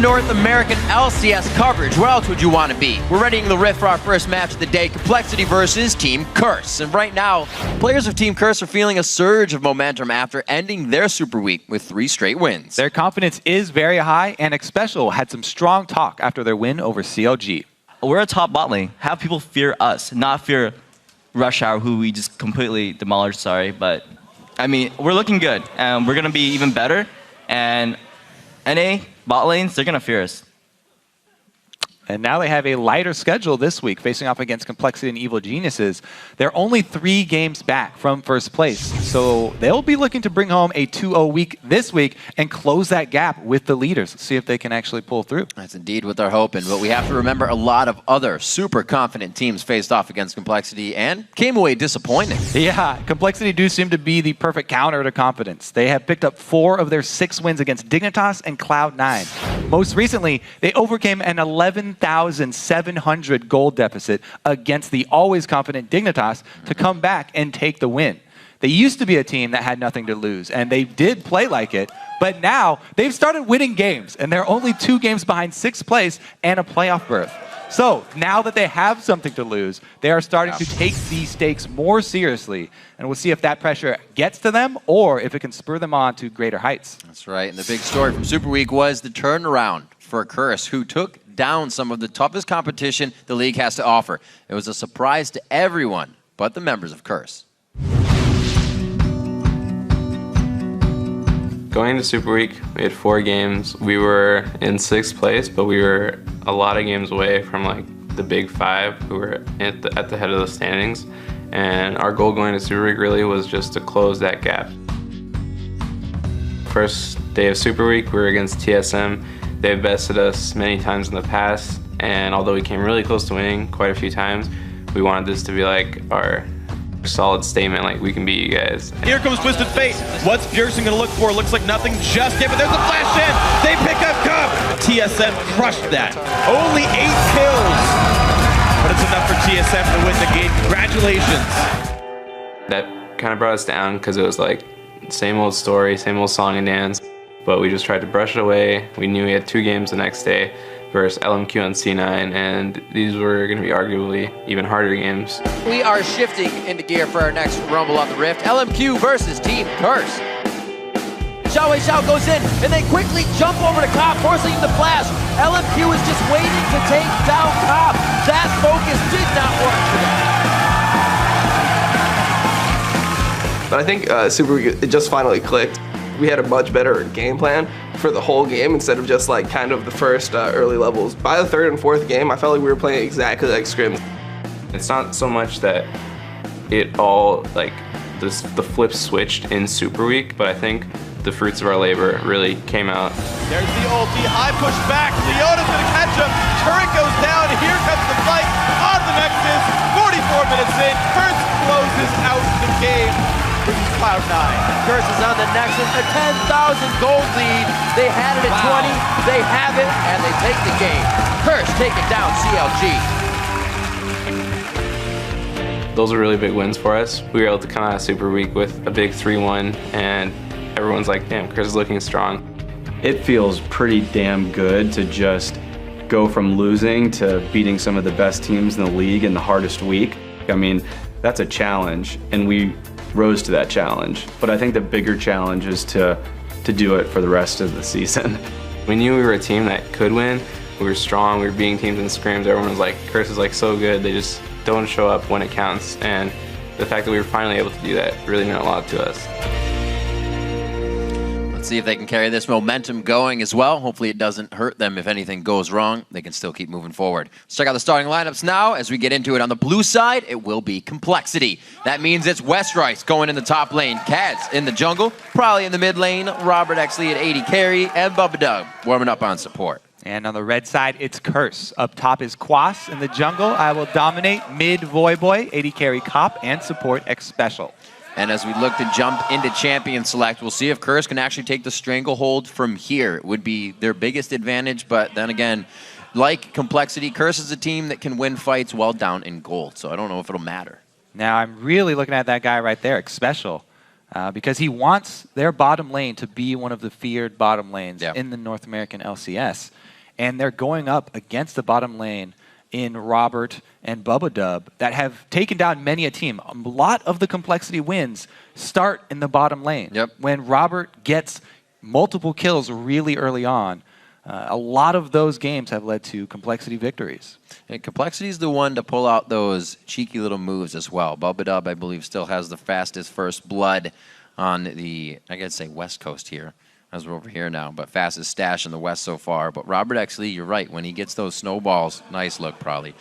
North American LCS coverage. Where else would you want to be? We're readying the Rift for our first match of the day, Complexity versus Team Curse. And right now, players of Team Curse are feeling a surge of momentum after ending their Super Week with 3 straight wins. Their confidence is very high, and Xpecial had some strong talk after their win over CLG. We're a top bot lane. Have people fear us, not fear Rush Hour, who we just completely demolished, sorry. But, I mean, we're looking good, and we're going to be even better. And NA, bot lanes, they're going to fear us. And now they have a lighter schedule this week, facing off against Complexity and Evil Geniuses. They're only 3 games back from first place, so they'll be looking to bring home a 2-0 week this week and close that gap with the leaders, see if they can actually pull through. That's indeed what they're hoping, but we have to remember a lot of other super confident teams faced off against Complexity and came away disappointed. Yeah, Complexity do seem to be the perfect counter to confidence. They have picked up 4 of their 6 wins against Dignitas and Cloud9. Most recently, they overcame an 11,700 gold deficit against the always confident Dignitas to come back and take the win. They used to be a team that had nothing to lose, and they did play like it, but now they've started winning games, and they're only 2 games behind 6th place and a playoff berth. So now that they have something to lose, they are starting to take these stakes more seriously, and we'll see if that pressure gets to them or if it can spur them on to greater heights. That's right, and the big story from Super Week was the turnaround for Curse, who took down some of the toughest competition the league has to offer. It was a surprise to everyone but the members of Curse. Going into Super Week, we had 4 games. We were in 6th place, but we were a lot of games away from like the big 5 who were at the head of the standings. And our goal going to Super Week really was just to close that gap. First day of Super Week, we were against TSM. They've bested us many times in the past, and although we came really close to winning quite a few times, we wanted this to be like our solid statement, like we can beat you guys. Here comes Twisted Fate. What's Pearson gonna look for? Looks like nothing just yet, but there's a flash in. They pick up Cup. TSM crushed that. Only 8 kills, but it's enough for TSM to win the game. Congratulations. That kind of brought us down because it was like same old story, same old song and dance, but we just tried to brush it away. We knew we had 2 games the next day versus LMQ and C9, and these were going to be arguably even harder games. We are shifting into gear for our next Rumble on the Rift. LMQ versus Team Curse. Xiao Wei Xiao goes in, and they quickly jump over to Cop, forcing him to flash. LMQ is just waiting to take down Cop. That focus did not work for them. But I think Super Week, it just finally clicked. We had a much better game plan for the whole game instead of just like kind of the first early levels. By the 3rd and 4th game, I felt like we were playing exactly like Scrims. It's not so much that it all, like, the flip switched in Super Week, but I think the fruits of our labor really came out. There's the ulti, high push back. Leona's gonna catch him. Turret goes down, and here comes the fight on the Nexus. 44 minutes in, Curse closes out the game. This is Cloud9. Curse is on the Nexus, a 10,000 gold lead. They had it at 20, they have it, and they take the game. Curse taking down CLG. Those are really big wins for us. We were able to come out of Super Week with a big 3-1, and everyone's like, damn, Curse is looking strong. It feels pretty damn good to just go from losing to beating some of the best teams in the league in the hardest week. I mean, that's a challenge, and we rose to that challenge. But I think the bigger challenge is to do it for the rest of the season. We knew we were a team that could win. We were strong, we were beating teams in scrims. Everyone was like, Curse is like so good, they just don't show up when it counts. And the fact that we were finally able to do that really meant a lot to us. Let's see if they can carry this momentum going as well. Hopefully it doesn't hurt them if anything goes wrong. They can still keep moving forward. Let's check out the starting lineups now. As we get into it on the blue side, it will be Complexity. That means it's Westrice going in the top lane, Cads in the jungle, probably in the mid lane, Robert Exley at 80 carry, and Bubba Dub warming up on support. And on the red side, it's Curse. Up top is Quas in the jungle. I will dominate mid Voyboy, 80 carry Cop, and support Xpecial. And as we look to jump into Champion Select, we'll see if Curse can actually take the stranglehold from here. It would be their biggest advantage, but then again, like Complexity, Curse is a team that can win fights while down in gold, so I don't know if it'll matter. Now, I'm really looking at that guy right there, Xpecial, because he wants their bottom lane to be one of the feared bottom lanes in the North American LCS. and they're going up against the bottom lane in Robert and Bubba Dub that have taken down many a team. A lot of the complexity wins start in the bottom lane. Yep. When Robert gets multiple kills really early on, a lot of those games have led to complexity victories. And complexity is the one to pull out those cheeky little moves as well. Bubba Dub, I believe, still has the fastest first blood on the, I gotta say, West Coast here, as we're over here now, but fastest stash in the West so far. But Robert, actually, you're right. When he gets those snowballs, nice look, Probably.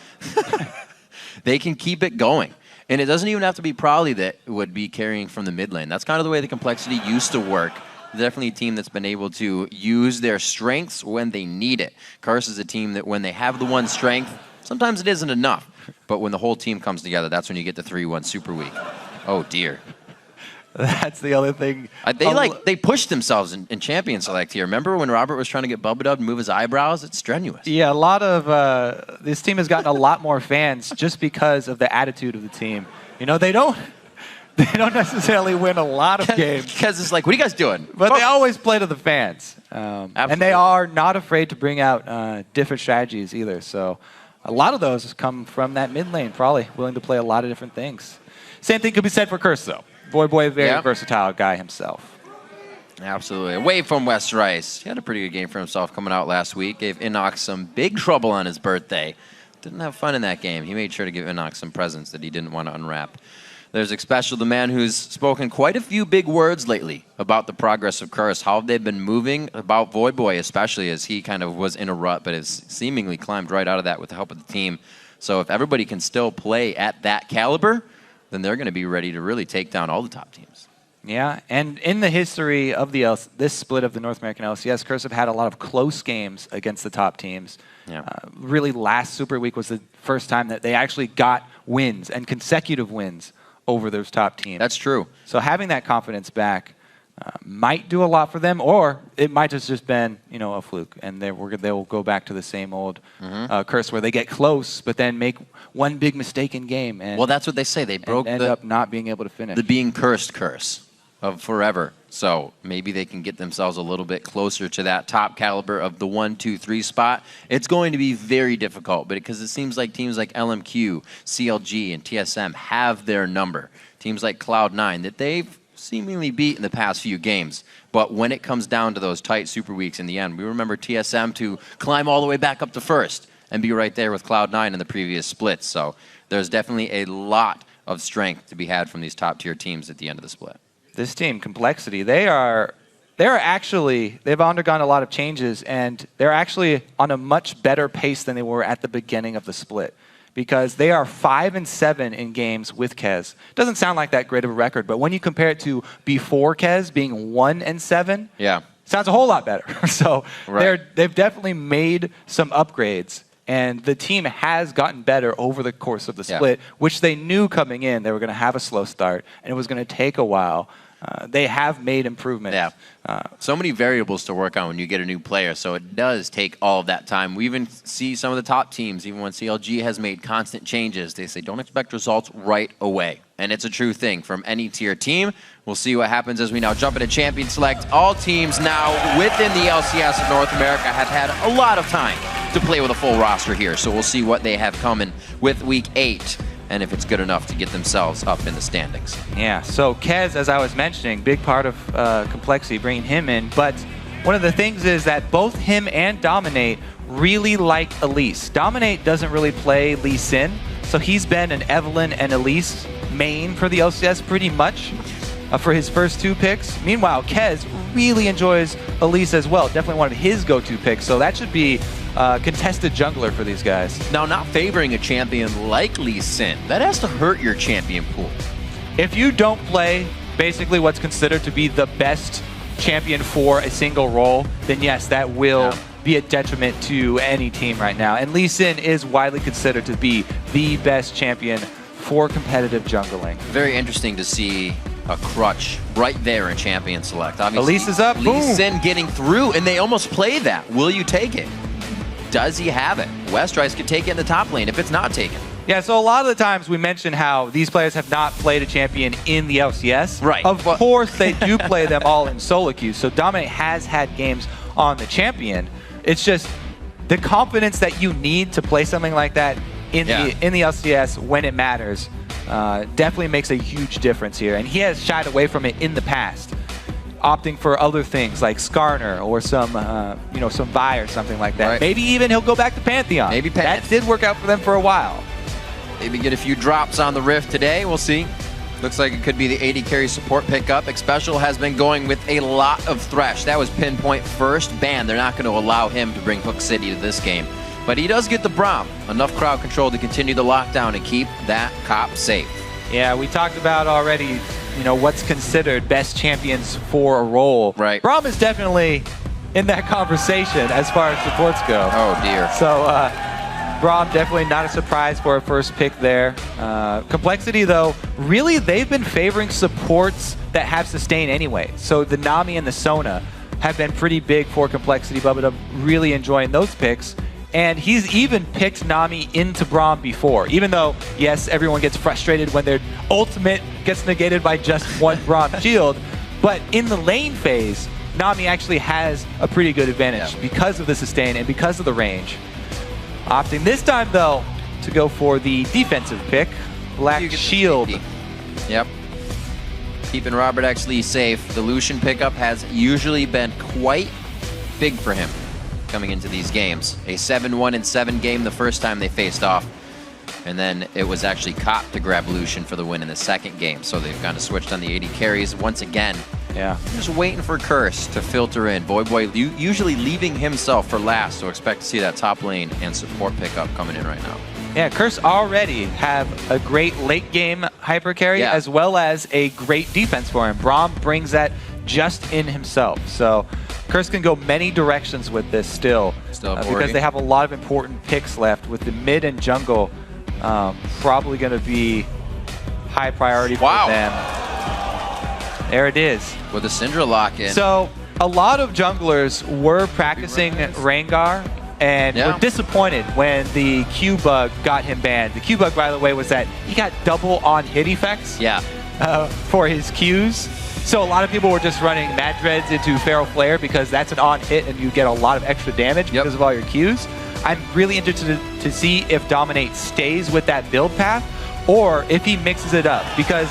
They can keep it going. And it doesn't even have to be Probably that would be carrying from the mid lane. That's kind of the way the complexity used to work. Definitely a team that's been able to use their strengths when they need it. Curse is a team that when they have the one strength, sometimes it isn't enough. But when the whole team comes together, that's when you get the 3-1 super weak. Oh, dear. That's the other thing. They pushed themselves in Champion Select here. Remember when Robert was trying to get Bubba Dub to move his eyebrows? It's strenuous. Yeah, a lot of this team has gotten a lot more fans just because of the attitude of the team. You know, they don't necessarily win a lot of games Because it's like, what are you guys doing? but they always play to the fans, and they are not afraid to bring out different strategies either. So a lot of those come from that mid lane, probably willing to play a lot of different things. Same thing could be said for Curse, though. Boy, very versatile guy himself. Absolutely. Away from West Rice. He had a pretty good game for himself coming out last week. Gave Inox some big trouble on his birthday. Didn't have fun in that game. He made sure to give Inox some presents that he didn't want to unwrap. There's Expecial, the man who's spoken quite a few big words lately about the progress of Curse, how they've been moving, about Void Boy especially, as he kind of was in a rut, but has seemingly climbed right out of that with the help of the team. So if everybody can still play at that caliber, then they're going to be ready to really take down all the top teams. Yeah, and in the history of this split of the North American LCS, Curse have had a lot of close games against the top teams. Yeah. Really, last Super Week was the first time that they actually got wins and consecutive wins over those top teams. That's true. So having that confidence back might do a lot for them, or it might have just been, a fluke, and they'll go back to the same old Curse where they get close, but then make one big mistake in game. And, Well, that's what they say. They broke end up not being able to finish. the being cursed curse of forever. So maybe they can get themselves a little bit closer to that top caliber of the 1, 2, 3 spot. It's going to be very difficult, but because it seems like teams like LMQ, CLG, and TSM have their number. Teams like Cloud9 that they've seemingly beat in the past few games. But when it comes down to those tight super weeks in the end, we remember TSM to climb all the way back up to first and be right there with Cloud9 in the previous splits. So there's definitely a lot of strength to be had from these top tier teams at the end of the split. This team, Complexity, they've undergone a lot of changes, and they're actually on a much better pace than they were at the beginning of the split, because they are 5-7 in games with Kez. Doesn't sound like that great of a record, but when you compare it to before Kez being 1-7, sounds a whole lot better. So they've definitely made some upgrades, and the team has gotten better over the course of the split, which they knew coming in they were going to have a slow start, and it was going to take a while. They have made improvements. So many variables to work on when you get a new player, so it does take all of that time. We even see some of the top teams, even when CLG has made constant changes, they say don't expect results right away. And it's a true thing from any tier team. We'll see what happens as we now jump into Champion Select. All teams now within the LCS of North America have had a lot of time to play with a full roster here, so we'll see what they have coming with Week 8. And if it's good enough to get themselves up in the standings. Yeah, so Kez, as I was mentioning, big part of Complexity, bringing him in. But one of the things is that both him and Dominate really like Elise. Dominate doesn't really play Lee Sin, so he's been an Evelyn and Elise main for the LCS pretty much for his first 2 picks. Meanwhile, Kez really enjoys Elise as well. Definitely one of his go-to picks, so that should be contested jungler for these guys. Now, not favoring a champion like Lee Sin, that has to hurt your champion pool. If you don't play basically what's considered to be the best champion for a single role, then yes, that will be a detriment to any team right now. And Lee Sin is widely considered to be the best champion for competitive jungling. Very interesting to see a crutch right there in Champion Select. Obviously, Elise is up. Lee Sin getting through, and they almost play that. Will you take it? Does he have it? West Rice could take it in the top lane if it's not taken. Yeah, so a lot of the times we mention how these players have not played a champion in the LCS. Right. Of course, they do play them all in solo queues. So Dominate has had games on the champion. It's just the confidence that you need to play something like that in the LCS when it matters definitely makes a huge difference here. And he has shied away from it in the past, opting for other things like Skarner or some some Vi or something like that. Right. Maybe even he'll go back to Pantheon. Maybe Pantheon. That did work out for them for a while. Maybe get a few drops on the Rift today. We'll see. Looks like it could be the AD carry support pickup. Xpecial has been going with a lot of Thresh. That was Pinpoint first ban. They're not going to allow him to bring Hook City to this game. But he does get the Braum. Enough crowd control to continue the lockdown and keep that cop safe. Yeah, we talked about already, what's considered best champions for a role. Right. Braum is definitely in that conversation as far as supports go. Oh, dear. So, Braum definitely not a surprise for a first pick there. Complexity, though, really they've been favoring supports that have sustain anyway. So the Nami and the Sona have been pretty big for Complexity. Bubba really enjoying those picks. And he's even picked Nami into Braum before, even though, yes, everyone gets frustrated when their ultimate gets negated by just one Braum shield. But in the lane phase, Nami actually has a pretty good advantage because of the sustain and because of the range. Opting this time, though, to go for the defensive pick, Black Shield. Yep. Keeping Robert X. Lee safe. The Lucian pickup has usually been quite big for him coming into these games. A 7-1-7 game the first time they faced off. And then it was actually Cop to grab Lucian for the win in the second game. So they've kind of switched on the AD carries once again. Yeah. Just waiting for Curse to filter in. Boy usually leaving himself for last, so expect to see that top lane and support pickup coming in right now. Yeah, Curse already have a great late game hyper carry as well as a great defense for him. Braum brings that just in himself. So Curse can go many directions with this still because they have a lot of important picks left with the mid and jungle probably going to be high priority for them. There it is. With a Syndra lock in. So a lot of junglers were practicing Rengar and were disappointed when the Q bug got him banned. The Q bug, by the way, was that he got double on hit effects for his Qs. So a lot of people were just running Mad Dreads into Feral Flare because that's an on hit and you get a lot of extra damage because of all your Qs. I'm really interested to see if Dominate stays with that build path or if he mixes it up, because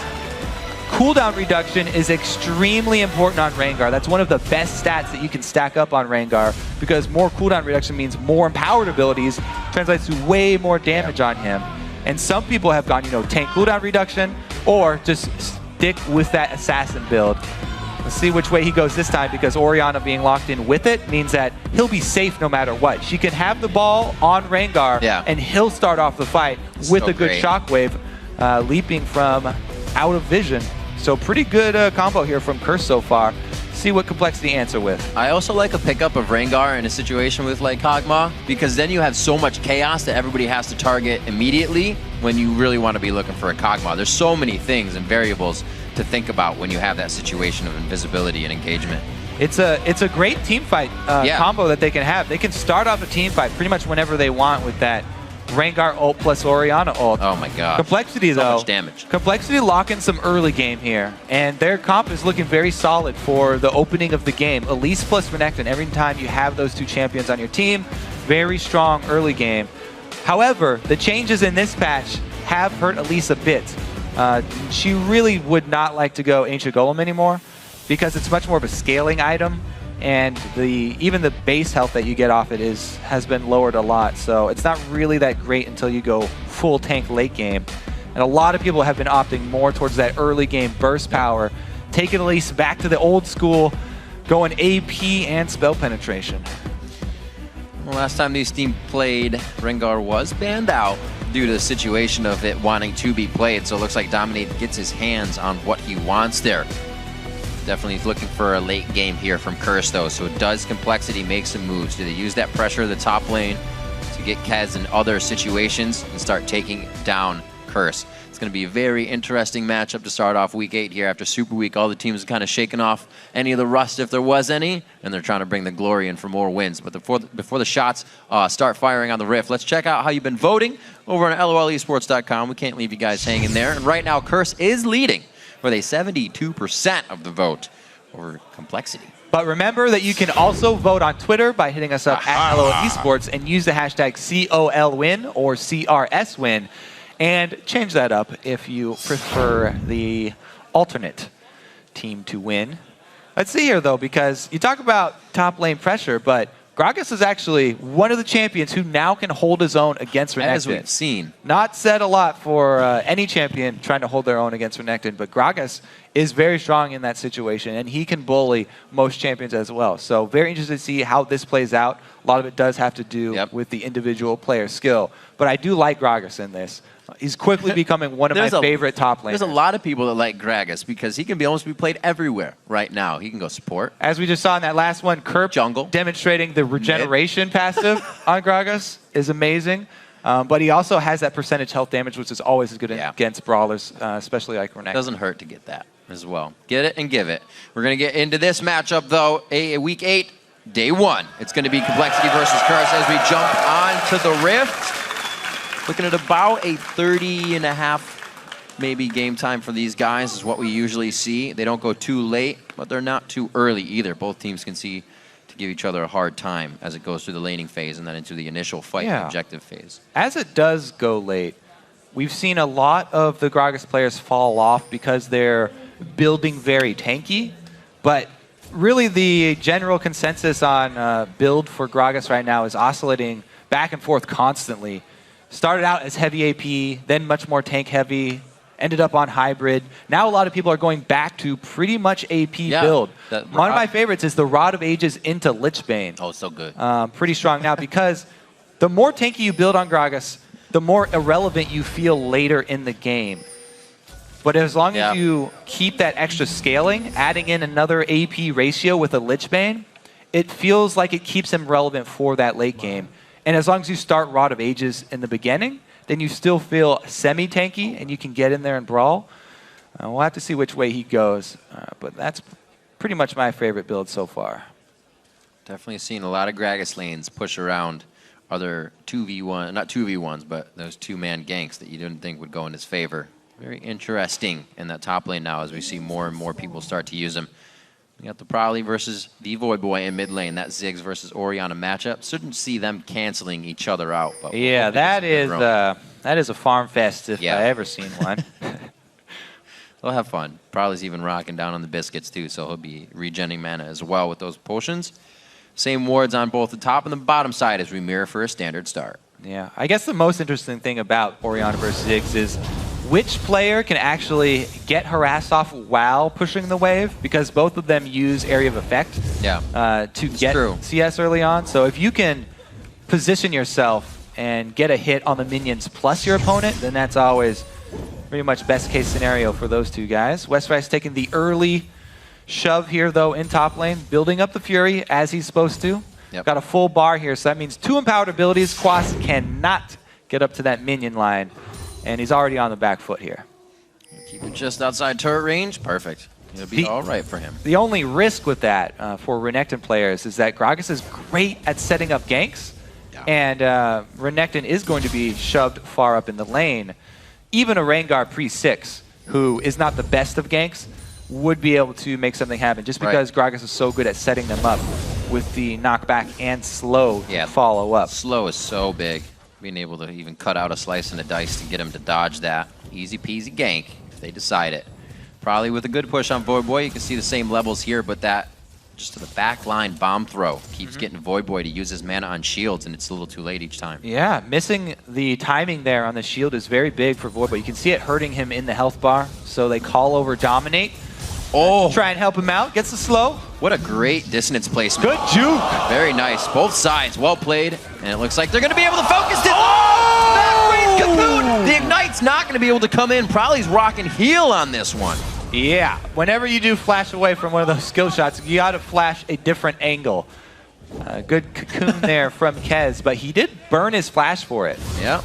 cooldown reduction is extremely important on Rengar. That's one of the best stats that you can stack up on Rengar, because more cooldown reduction means more empowered abilities, translates to way more damage on him. And some people have gone, tank cooldown reduction or just stick with that assassin build. Let's see which way he goes this time, because Orianna being locked in with it means that he'll be safe no matter what. She can have the ball on Rengar and he'll start off the fight with a good shockwave, leaping from out of vision. So pretty good combo here from Curse so far. See what Complexity answer with. I also like a pickup of Rengar in a situation with like Kog'Maw, because then you have so much chaos that everybody has to target immediately when you really want to be looking for a Kog'Maw. There's so many things and variables to think about when you have that situation of invisibility and engagement. It's a great team fight combo that they can have. They can start off a team fight pretty much whenever they want with that Rengar ult plus Orianna ult. Oh my god. Complexity, though. So much damage. Complexity locking some early game here. And their comp is looking very solid for the opening of the game. Elise plus Renekton, every time you have those two champions on your team, very strong early game. However, the changes in this patch have hurt Elise a bit. She really would not like to go Ancient Golem anymore because it's much more of a scaling item. And even the base health that you get off it has been lowered a lot. So it's not really that great until you go full tank late game. And a lot of people have been opting more towards that early game burst power, taking Elise back to the old school, going AP and spell penetration. Well, last time these teams played, Rengar was banned out due to the situation of it wanting to be played. So it looks like Dominate gets his hands on what he wants there. Definitely looking for a late game here from Curse, though. So does Complexity make some moves? Do they use that pressure of the top lane to get Kez in other situations and start taking down Curse? It's going to be a very interesting matchup to start off Week 8 here after Super Week. All the teams are kind of shaking off any of the rust if there was any, and they're trying to bring the glory in for more wins. But before the shots start firing on the Rift, let's check out how you've been voting over on LOLesports.com. We can't leave you guys hanging there. And right now, Curse is leading with a 72% of the vote over Complexity. But remember that you can also vote on Twitter by hitting us up at LOL Esports and use the hashtag COLWin or CRSWin and change that up if you prefer the alternate team to win. Let's see here, though, because you talk about top lane pressure, but Gragas is actually one of the champions who now can hold his own against Renekton. As we've seen. Not said a lot for any champion trying to hold their own against Renekton, but Gragas is very strong in that situation, and he can bully most champions as well. So very interested to see how this plays out. A lot of it does have to do with the individual player skill, but I do like Gragas in this. He's quickly becoming one of my favorite top laners. There's a lot of people that like Gragas because he can almost be played everywhere right now. He can go support. As we just saw in that last one, Kerp jungle demonstrating the regeneration passive on Gragas is amazing. But he also has that percentage health damage, which is always good against brawlers, especially like Renekton. Doesn't hurt to get that as well. Get it and give it. We're going to get into this matchup, though, Week 8, Day 1. It's going to be Complexity versus CRS as we jump on to the Rift. Looking at about a 30.5 maybe game time for these guys is what we usually see. They don't go too late, but they're not too early either. Both teams can see to give each other a hard time as it goes through the laning phase and then into the initial fight objective phase. As it does go late, we've seen a lot of the Gragas players fall off because they're building very tanky, but really the general consensus on build for Gragas right now is oscillating back and forth constantly. Started out as heavy AP, then much more tank heavy, ended up on hybrid. Now a lot of people are going back to pretty much AP build. One of my favorites is the Rod of Ages into Lichbane. Oh, so good. Pretty strong now because the more tanky you build on Gragas, the more irrelevant you feel later in the game. But as long as you keep that extra scaling, adding in another AP ratio with a Lichbane, it feels like it keeps him relevant for that late game. And as long as you start Rod of Ages in the beginning, then you still feel semi-tanky and you can get in there and brawl. We'll have to see which way he goes, but that's pretty much my favorite build so far. Definitely seen a lot of Gragas lanes push around other 2v1, not 2v1s, but those two-man ganks that you didn't think would go in his favor. Very interesting in that top lane now as we see more and more people start to use him. We got the Prowly versus the Void Boy in mid lane. That Ziggs versus Orianna matchup. Shouldn't see them canceling each other out. But yeah, that is a farm fest if I ever seen one. They'll have fun. Prowly's even rocking down on the biscuits too, so he'll be regenning mana as well with those potions. Same wards on both the top and the bottom side as we mirror for a standard start. Yeah, I guess the most interesting thing about Orianna versus Ziggs is which player can actually get harassed off while pushing the wave, because both of them use area of effect to get CS early on. So if you can position yourself and get a hit on the minions plus your opponent, then that's always pretty much best case scenario for those two guys. Westrice taking the early shove here though in top lane, building up the Fury as he's supposed to. Got a full bar here, so that means 2 empowered abilities. Quas cannot get up to that minion line. And he's already on the back foot here. Keep it just outside turret range. Perfect. It'll be all right for him. The only risk with that for Renekton players is that Gragas is great at setting up ganks. And Renekton is going to be shoved far up in the lane. Even a Rengar pre-6, who is not the best of ganks, would be able to make something happen just because Gragas is so good at setting them up with the knockback and slow follow-up. Slow is so big. Being able to even cut out a slice and a dice to get him to dodge that. Easy peasy gank if they decide it. Probably with a good push on Void Boy, you can see the same levels here, but that just to the back line bomb throw keeps getting Void Boy to use his mana on shields, and it's a little too late each time. Yeah, missing the timing there on the shield is very big for Void Boy. You can see it hurting him in the health bar, so they call over Dominate. Try and help him out. Gets the slow. What a great dissonance placement. Good juke. Very nice. Both sides. Well played. And it looks like they're going to be able to focus it. Back range Cocoon. The Ignite's not going to be able to come in. Prowly's rocking heal on this one. Yeah. Whenever you do flash away from one of those skill shots, you got to flash a different angle. Good Cocoon there from Kez, but he did burn his flash for it. Yeah.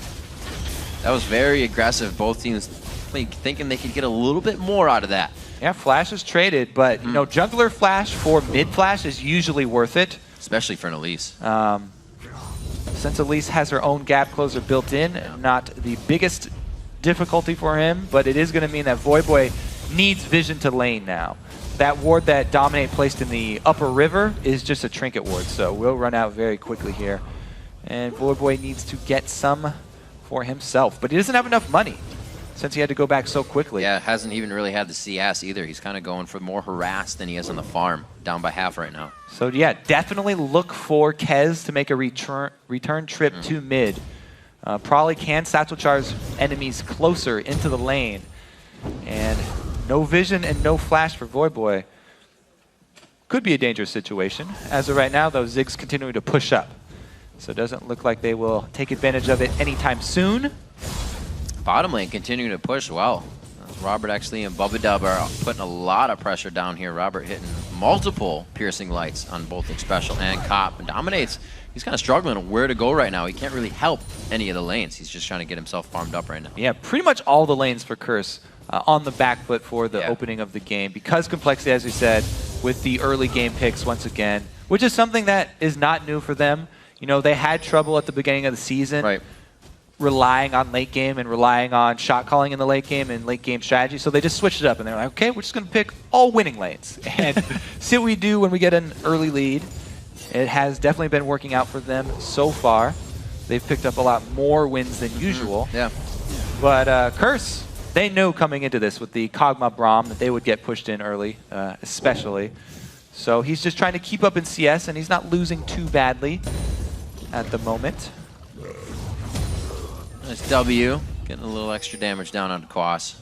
That was very aggressive. Both teams thinking they could get a little bit more out of that. Yeah, flash is traded, but you know, jungler flash for mid flash is usually worth it. Especially for an Elise. Since Elise has her own gap closer built in, not the biggest difficulty for him, but it is going to mean that Void Boy needs vision to lane now. That ward that Dominate placed in the upper river is just a trinket ward, so we'll run out very quickly here. And Voyboy needs to get some for himself, but he doesn't have enough money since he had to go back so quickly. Yeah, hasn't even really had the CS either. He's kind of going for more harass than he is on the farm. Down by half right now. So yeah, definitely look for Kez to make a return trip to mid. Probably can Satchel Charge enemies closer into the lane. And no vision and no flash for Voyboy. Could be a dangerous situation. As of right now, though, Zig's continuing to push up. So it doesn't look like they will take advantage of it anytime soon. Bottom lane continuing to push well. Robert actually and Bubba Dub are putting a lot of pressure down here. Robert hitting multiple piercing lights on both Xpecial and Cop. And Dominates, he's kind of struggling on where to go right now. He can't really help any of the lanes. He's just trying to get himself farmed up right now. Yeah, pretty much all the lanes for Curse on the back foot for the opening of the game. Because Complexity, as we said, with the early game picks once again, which is something that is not new for them. You know, they had trouble at the beginning of the season. Relying on late game and relying on shot calling in the late game and late game strategy. So they just switched it up and they're like, okay, we're just going to pick all winning lanes and see what we do when we get an early lead. It has definitely been working out for them so far. They've picked up a lot more wins than usual. Yeah. But Curse, they knew coming into this with the Kog'Maw Braum that they would get pushed in early, especially. So he's just trying to keep up in CS and he's not losing too badly at the moment. Nice W, getting a little extra damage down on Quas.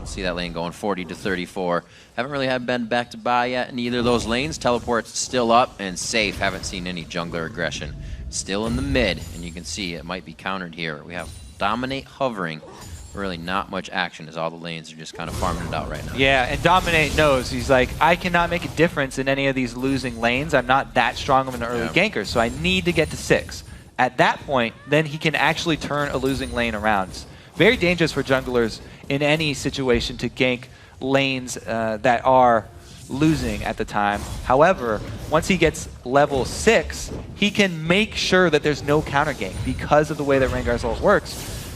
See that lane going 40 to 34. Haven't really had Ben back to buy yet in either of those lanes. Teleport's still up and safe. Haven't seen any jungler aggression. Still in the mid, and you can see it might be countered here. We have Dominate hovering. Really not much action as all the lanes are just kind of farming it out right now. Yeah, and Dominate knows. He's like, I cannot make a difference in any of these losing lanes. I'm not that strong of an early ganker, so I need to get to 6. At that point, then he can actually turn a losing lane around. It's very dangerous for junglers in any situation to gank lanes that are losing at the time. However, once he gets level 6, he can make sure that there's no counter gank because of the way that Rengar's ult works.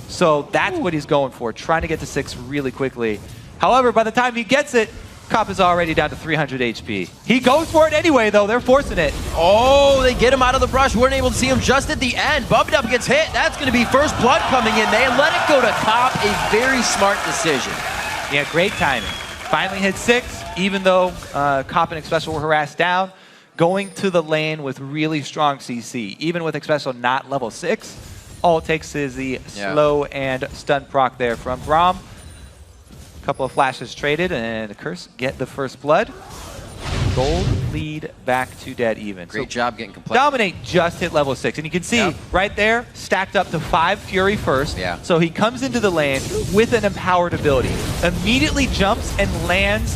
So that's what he's going for, trying to get to 6 really quickly. However, by the time he gets it, Cop is already down to 300 HP. He goes for it anyway, though. They're forcing it. Oh, they get him out of the brush. Weren't able to see him just at the end. Bubba Dub gets hit. That's going to be first blood coming in. They let it go to Cop. A very smart decision. Yeah, great timing. Finally hit 6, even though Cop and Xpecial were harassed down. Going to the lane with really strong CC. Even with Xpecial not level 6, all it takes is the slow and stun proc there from Braum. Couple of flashes traded, and the Curse get the first blood. Gold lead back to dead even. Great job getting complete. Dominate just hit level 6, and you can see right there, stacked up to 5 Fury first. So he comes into the lane with an empowered ability, immediately jumps and lands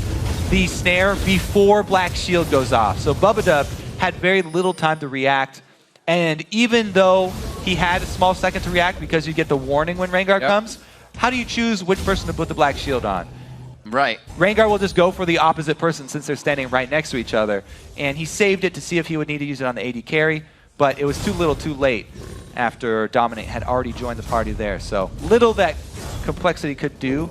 the snare before Black Shield goes off. So Bubba Dub had very little time to react, and even though he had a small second to react because you get the warning when Rengar comes, how do you choose which person to put the Black Shield on? Right. Rengar will just go for the opposite person since they're standing right next to each other. And he saved it to see if he would need to use it on the AD carry, but it was too little too late after Dominate had already joined the party there. So little that Complexity could do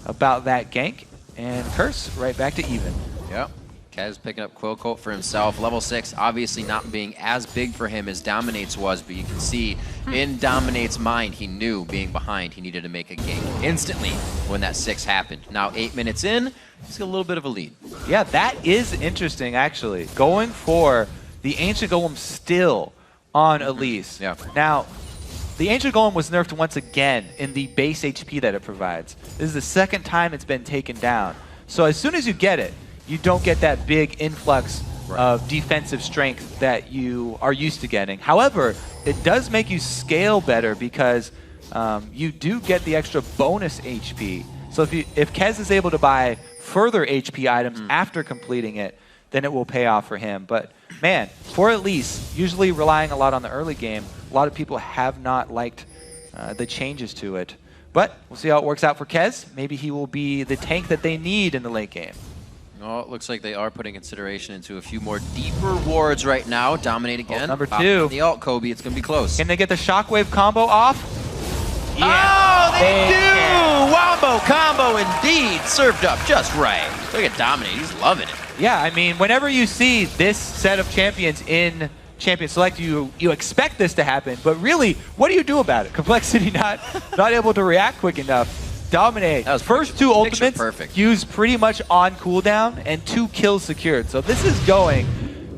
about that gank. And Curse right back to even. Yep. Kez picking up Quill Coat for himself. Level 6 obviously not being as big for him as Dominate's was, but you can see in Dominate's mind, he knew being behind, he needed to make a gank instantly when that 6 happened. Now 8 minutes in, he's got a little bit of a lead. Yeah, that is interesting actually. Going for the Ancient Golem still on Elise. Now, the Ancient Golem was nerfed once again in the base HP that it provides. This is the second time it's been taken down. So as soon as you get it, you don't get that big influx of defensive strength that you are used to getting. However, it does make you scale better because you do get the extra bonus HP. So if Kez is able to buy further HP items after completing it, then it will pay off for him. But man, for Elise, usually relying a lot on the early game, a lot of people have not liked the changes to it. But we'll see how it works out for Kez. Maybe he will be the tank that they need in the late game. Oh, it looks like they are putting consideration into a few more deeper wards right now. Dominate again. Number 2. The ult, Kobe. It's going to be close. Can they get the Shockwave combo off? Oh, they do! can. Wombo combo indeed. Served up just right. Look at Dominate. He's loving it. Yeah, I mean, whenever you see this set of champions in Champion Select, you expect this to happen, but really, what do you do about it? Complexity not able to react quick enough. Dominate. That was First picture- two picture ultimates perfect. used pretty much on cooldown and 2 kills secured. So this is going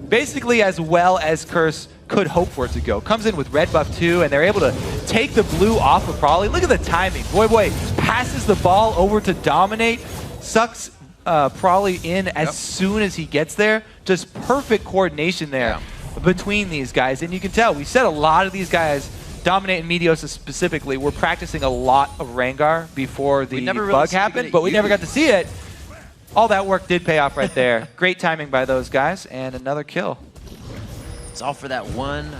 basically as well as Curse could hope for it to go. Comes in with red buff too, and they're able to take the blue off of Probably. Look at the timing. Boy passes the ball over to Dominate, sucks Probably in as soon as he gets there. Just perfect coordination there between these guys. And you can tell, we said a lot of these guys, Dominate and Meteosa specifically, were practicing a lot of Rengar before the bug happened, but we never got to see it. All that work did pay off right there. Great timing by those guys, and another kill. It's all for that one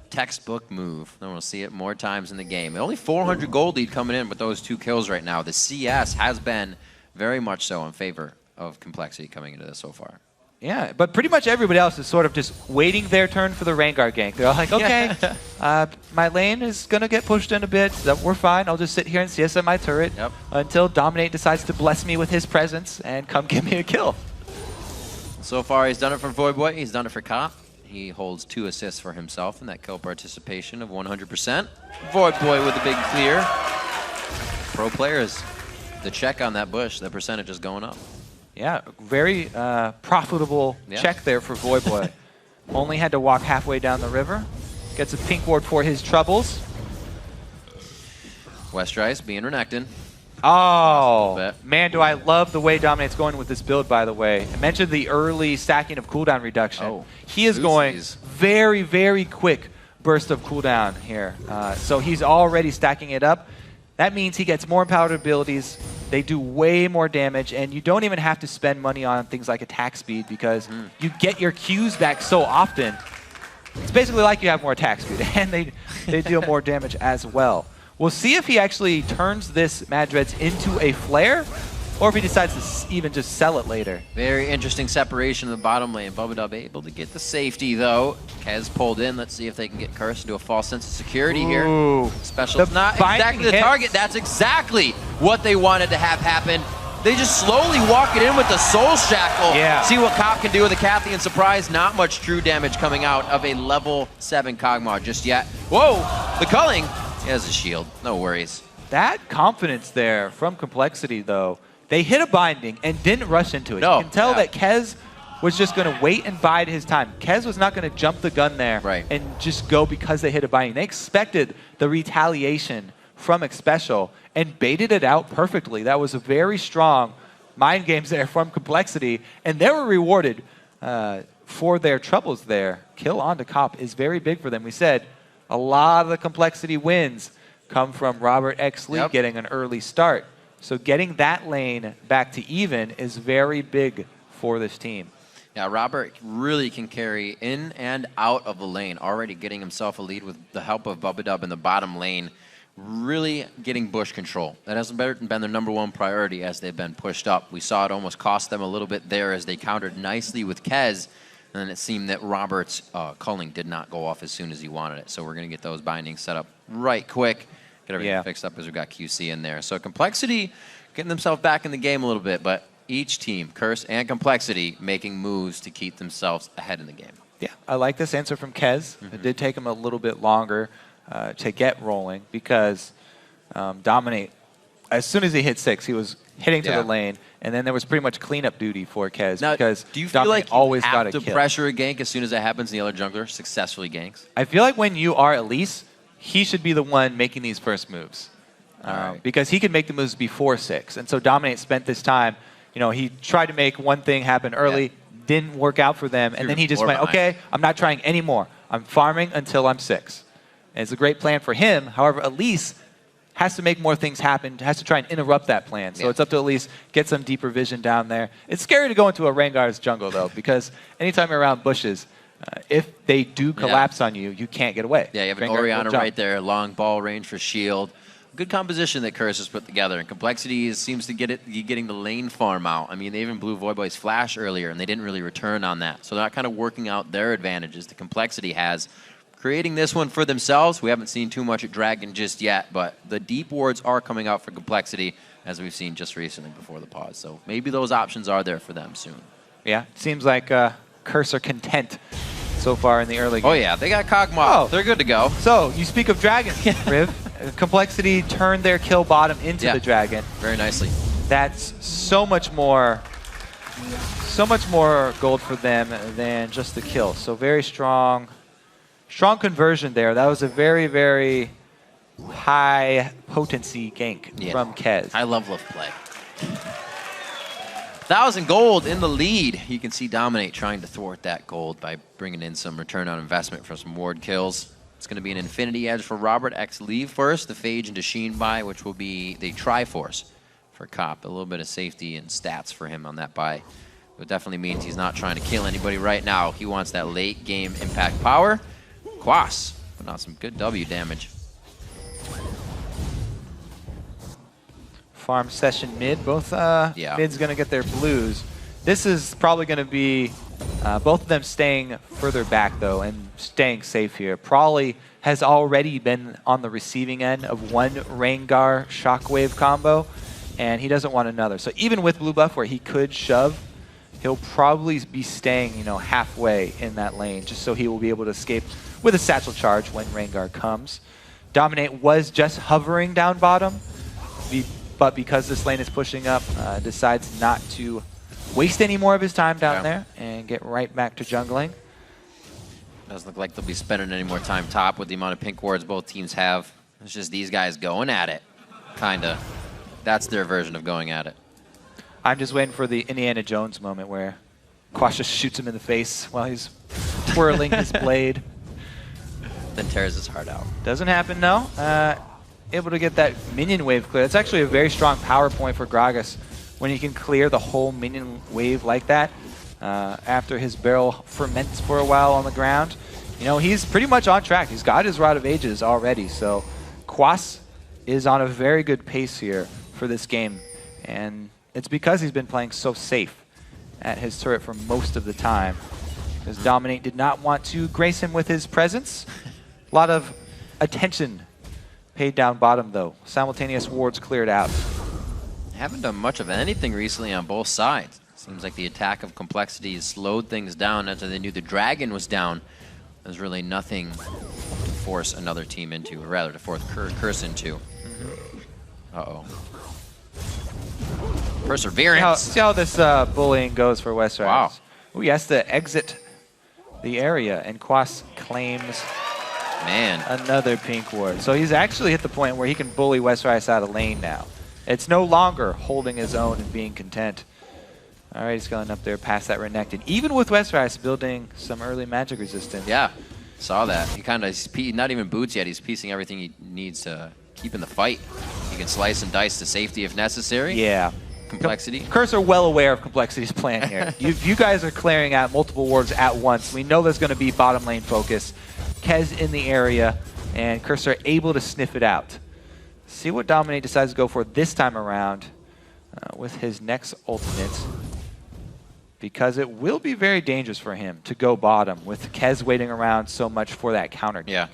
textbook move. Then we'll see it more times in the game. Only 400 gold lead coming in with those 2 kills right now. The CS has been very much so in favor of Complexity coming into this so far. Yeah, but pretty much everybody else is sort of just waiting their turn for the Rengar gank. They're all like, okay, my lane is going to get pushed in a bit. So we're fine. I'll just sit here and CSM my turret until Dominate decides to bless me with his presence and come give me a kill. So far, he's done it for Voidboy. He's done it for Cop. He holds 2 assists for himself in that kill participation of 100%. Voidboy with a big clear. Pro players, the check on that bush, the percentage is going up. Yeah, very profitable check there for Voidboy. Only had to walk halfway down the river. Gets a pink ward for his troubles. Westrice being Renekton. Oh, man, do I love the way Dominate's going with this build, by the way. I mentioned the early stacking of cooldown reduction. Oh, he is going very, very quick burst of cooldown here. So he's already stacking it up. That means he gets more empowered abilities. They do way more damage, and you don't even have to spend money on things like attack speed because you get your Qs back so often. It's basically like you have more attack speed, and they deal more damage as well. We'll see if he actually turns this Madreds into a flare, or if he decides to even just sell it later. Very interesting separation in the bottom lane. Bubba able to get the safety, though. Kez pulled in. Let's see if they can get Curse into a false sense of security here. Special's not exactly the target. That's exactly what they wanted to have happen. They just slowly walk it in with the Soul Shackle. Yeah. See what Cop can do with the Cathian Surprise. Not much true damage coming out of a level 7 Kog'Maw just yet. Whoa, the culling. He has a shield. No worries. That confidence there from Complexity, though. They hit a binding and didn't rush into it. No, you can tell that Kez was just going to wait and bide his time. Kez was not going to jump the gun there and just go because they hit a binding. They expected the retaliation from Xpecial and baited it out perfectly. That was a very strong mind games there from Complexity, and they were rewarded for their troubles there. Kill onto Cop is very big for them. We said a lot of the Complexity wins come from Robert X. Lee getting an early start. So getting that lane back to even is very big for this team. Yeah, Robert really can carry in and out of the lane, already getting himself a lead with the help of Bubba in the bottom lane, really getting bush control. That hasn't been their #1 priority as they've been pushed up. We saw it almost cost them a little bit there as they countered nicely with Kez, and then it seemed that Robert's culling did not go off as soon as he wanted it. So we're going to get those bindings set up right quick. Get everything fixed up as we've got QC in there. So Complexity getting themselves back in the game a little bit, but each team, Curse and Complexity, making moves to keep themselves ahead in the game. Yeah, I like this answer from Kez. It did take him a little bit longer to get rolling because Dominate, as soon as he hit 6, he was hitting to the lane, and then there was pretty much cleanup duty for Kez because do you feel Dominate like you always have got a to kill. pressure a gank as soon as that happens and the other jungler successfully ganks? I feel like when you are Elise, he should be the one making these first moves. Because he could make the moves before 6. And so Dominate spent this time, you know, he tried to make one thing happen early, didn't work out for them, and then he just went, okay, I'm not trying anymore. I'm farming until I'm 6. And it's a great plan for him. However, Elise has to make more things happen, has to try and interrupt that plan. So it's up to Elise, get some deeper vision down there. It's scary to go into a Rengar's jungle, though, because anytime you're around bushes, if they do collapse on you, you can't get away. Yeah, you have an Rengar Orianna will right there, long ball range for shield. Good composition that Curse has put together, and Complexity seems to get it getting the lane farm out. I mean, they even blew Voidboy's flash earlier, and they didn't really return on that. So they're not kind of working out their advantages the Complexity has. creating this one for themselves. We haven't seen too much at Dragon just yet, but the deep wards are coming out for Complexity, as we've seen just recently before the pause. So maybe those options are there for them soon. Yeah, seems like Curse are content so far in the early game. Oh yeah, they got Kog'Maw. Oh. They're good to go. So, you speak of dragons, Riv. Complexity turned their kill bottom into the dragon. Very nicely. That's so much more gold for them than just the kill. So very strong conversion there. That was a very, very high potency gank from Kez. I love play. 1,000 gold in the lead. You can see Dominate trying to thwart that gold by bringing in some return on investment for some ward kills. It's going to be an Infinity Edge for Robert. X leave first, the Phage into Sheen buy, which will be the Triforce for Cop. A little bit of safety and stats for him on that buy. It definitely means he's not trying to kill anybody right now. He wants that late game impact power. Quas putting on some good W damage. Farm session mid. Both mid's going to get their blues. This is probably going to be both of them staying further back, though, and staying safe here. Prawley has already been on the receiving end of one Rengar Shockwave combo, and he doesn't want another. So even with blue buff where he could shove, he'll probably be staying, halfway in that lane, just so he will be able to escape with a satchel charge when Rengar comes. Dominate was just hovering down bottom, but because this lane is pushing up, decides not to waste any more of his time down there and get right back to jungling. Doesn't look like they'll be spending any more time top with the amount of pink wards both teams have. It's just these guys going at it, kinda. That's their version of going at it. I'm just waiting for the Indiana Jones moment where Quash just shoots him in the face while he's twirling his blade. Then tears his heart out. Doesn't happen, no. Able to get that minion wave clear. It's actually a very strong power point for Gragas when he can clear the whole minion wave like that after his barrel ferments for a while on the ground. He's pretty much on track. He's got his Rod of Ages already, so Quas is on a very good pace here for this game, and it's because he's been playing so safe at his turret for most of the time, because Dominate did not want to grace him with his presence. A lot of attention paid down bottom, though. Simultaneous wards cleared out. Haven't done much of anything recently on both sides. Seems like the attack of Complexity has slowed things down after they knew the dragon was down. There's really nothing to force another team into, or rather to force Curse into. Uh-oh. Perseverance. See how this bullying goes for West Riders. Wow. Ooh, he has to exit the area, and Quas claims another pink ward. So he's actually hit the point where he can bully West Riders out of lane now. It's no longer holding his own and being content. All right, he's going up there past that Renekton. Even with West Riders building some early magic resistance. Yeah, saw that. He kind of, not even boots yet, he's piecing everything he needs to keep in the fight. He can slice and dice to safety if necessary. Yeah. Complexity. Curse are well aware of Complexity's plan here. You guys are clearing out multiple wards at once. We know there's going to be bottom lane focus. Kez in the area, and Curse are able to sniff it out. See what Dominate decides to go for this time around with his next ultimate, because it will be very dangerous for him to go bottom with Kez waiting around so much for that counter gank.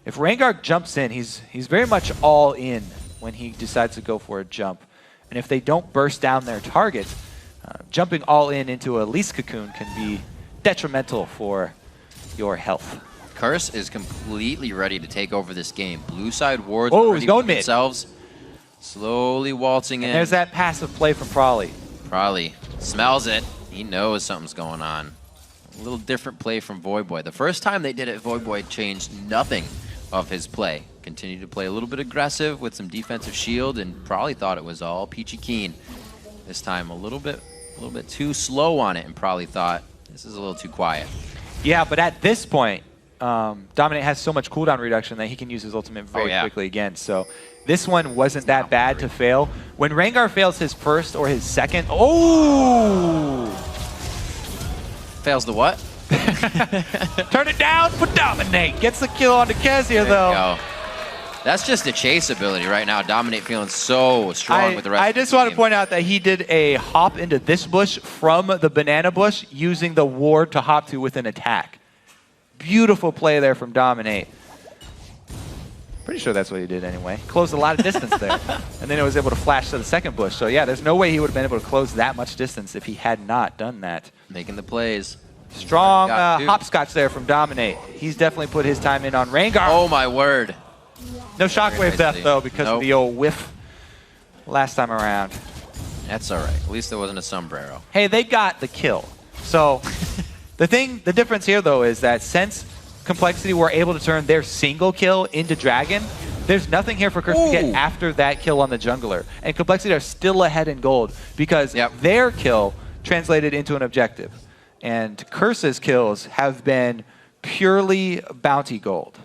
If Rengar jumps in, he's very much all in when he decides to go for a jump. And if they don't burst down their target, jumping all in into a Lease Cocoon can be detrimental for your health. Curse is completely ready to take over this game. Blue side wards he's going mid. themselves. Slowly waltzing in. And there's that passive play from Prawley. Prawley smells it. He knows something's going on. A little different play from Voidboy. The first time they did it, Voidboy changed nothing of his play. Continued to play a little bit aggressive with some defensive shield, and probably thought it was all peachy keen. This time a little bit too slow on it, and probably thought this is a little too quiet. Yeah, but at this point, Dominate has so much cooldown reduction that he can use his ultimate very quickly again. So this one wasn't that bad to fail. When Rengar fails his first or his second, Fails the what? Turn it down for Dominate. Gets the kill on the Kez here, though. That's just a chase ability right now. Dominate feeling so strong with the rest of the I just want to point out that he did a hop into this bush from the banana bush using the ward to hop to with an attack. Beautiful play there from Dominate. Pretty sure that's what he did anyway. Closed a lot of distance there. And then it was able to flash to the second bush. So yeah, there's no way he would have been able to close that much distance if he had not done that. Making the plays. Strong hopscotch there from Dominate. He's definitely put his time in on Rengar. Oh my word. No shockwave death nicely. though because of the old whiff last time around. That's all right. At least there wasn't a sombrero. Hey, they got the kill. So the difference here though is that since Complexity were able to turn their single kill into Dragon, there's nothing here for Curse to get after that kill on the jungler. And Complexity are still ahead in gold because their kill translated into an objective. And Curse's kills have been purely bounty gold.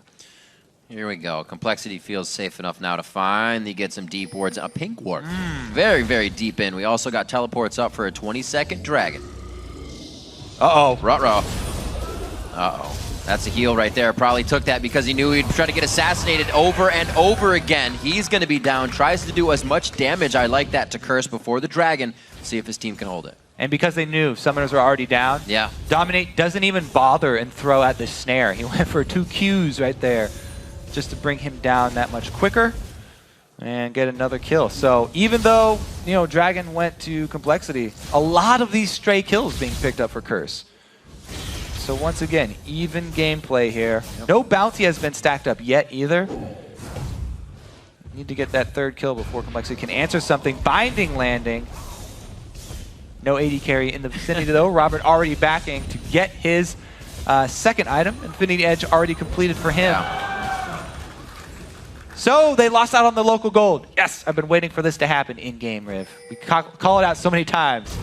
Here we go. Complexity feels safe enough now to finally get some deep wards. A pink ward. Very, very deep in. We also got teleports up for a 20-second dragon. Uh-oh. Ruh-roh. Uh-oh. That's a heal right there. Probably took that because he knew he'd try to get assassinated over and over again. He's going to be down. Tries to do as much damage, I like that, to Curse before the dragon. See if his team can hold it. And because they knew summoners were already down, Dominate doesn't even bother and throw out the snare. He went for 2 Qs right there just to bring him down that much quicker and get another kill. So even though, you know, Dragon went to Complexity, a lot of these stray kills being picked up for Curse. So once again, even gameplay here. No bounty has been stacked up yet either. Need to get that 3rd kill before Complexity can answer something. Binding landing. No AD carry in the vicinity though. Robert already backing to get his 2nd item. Infinity Edge already completed for him. So they lost out on the local gold. Yes, I've been waiting for this to happen in game, Riv. We call it out so many times.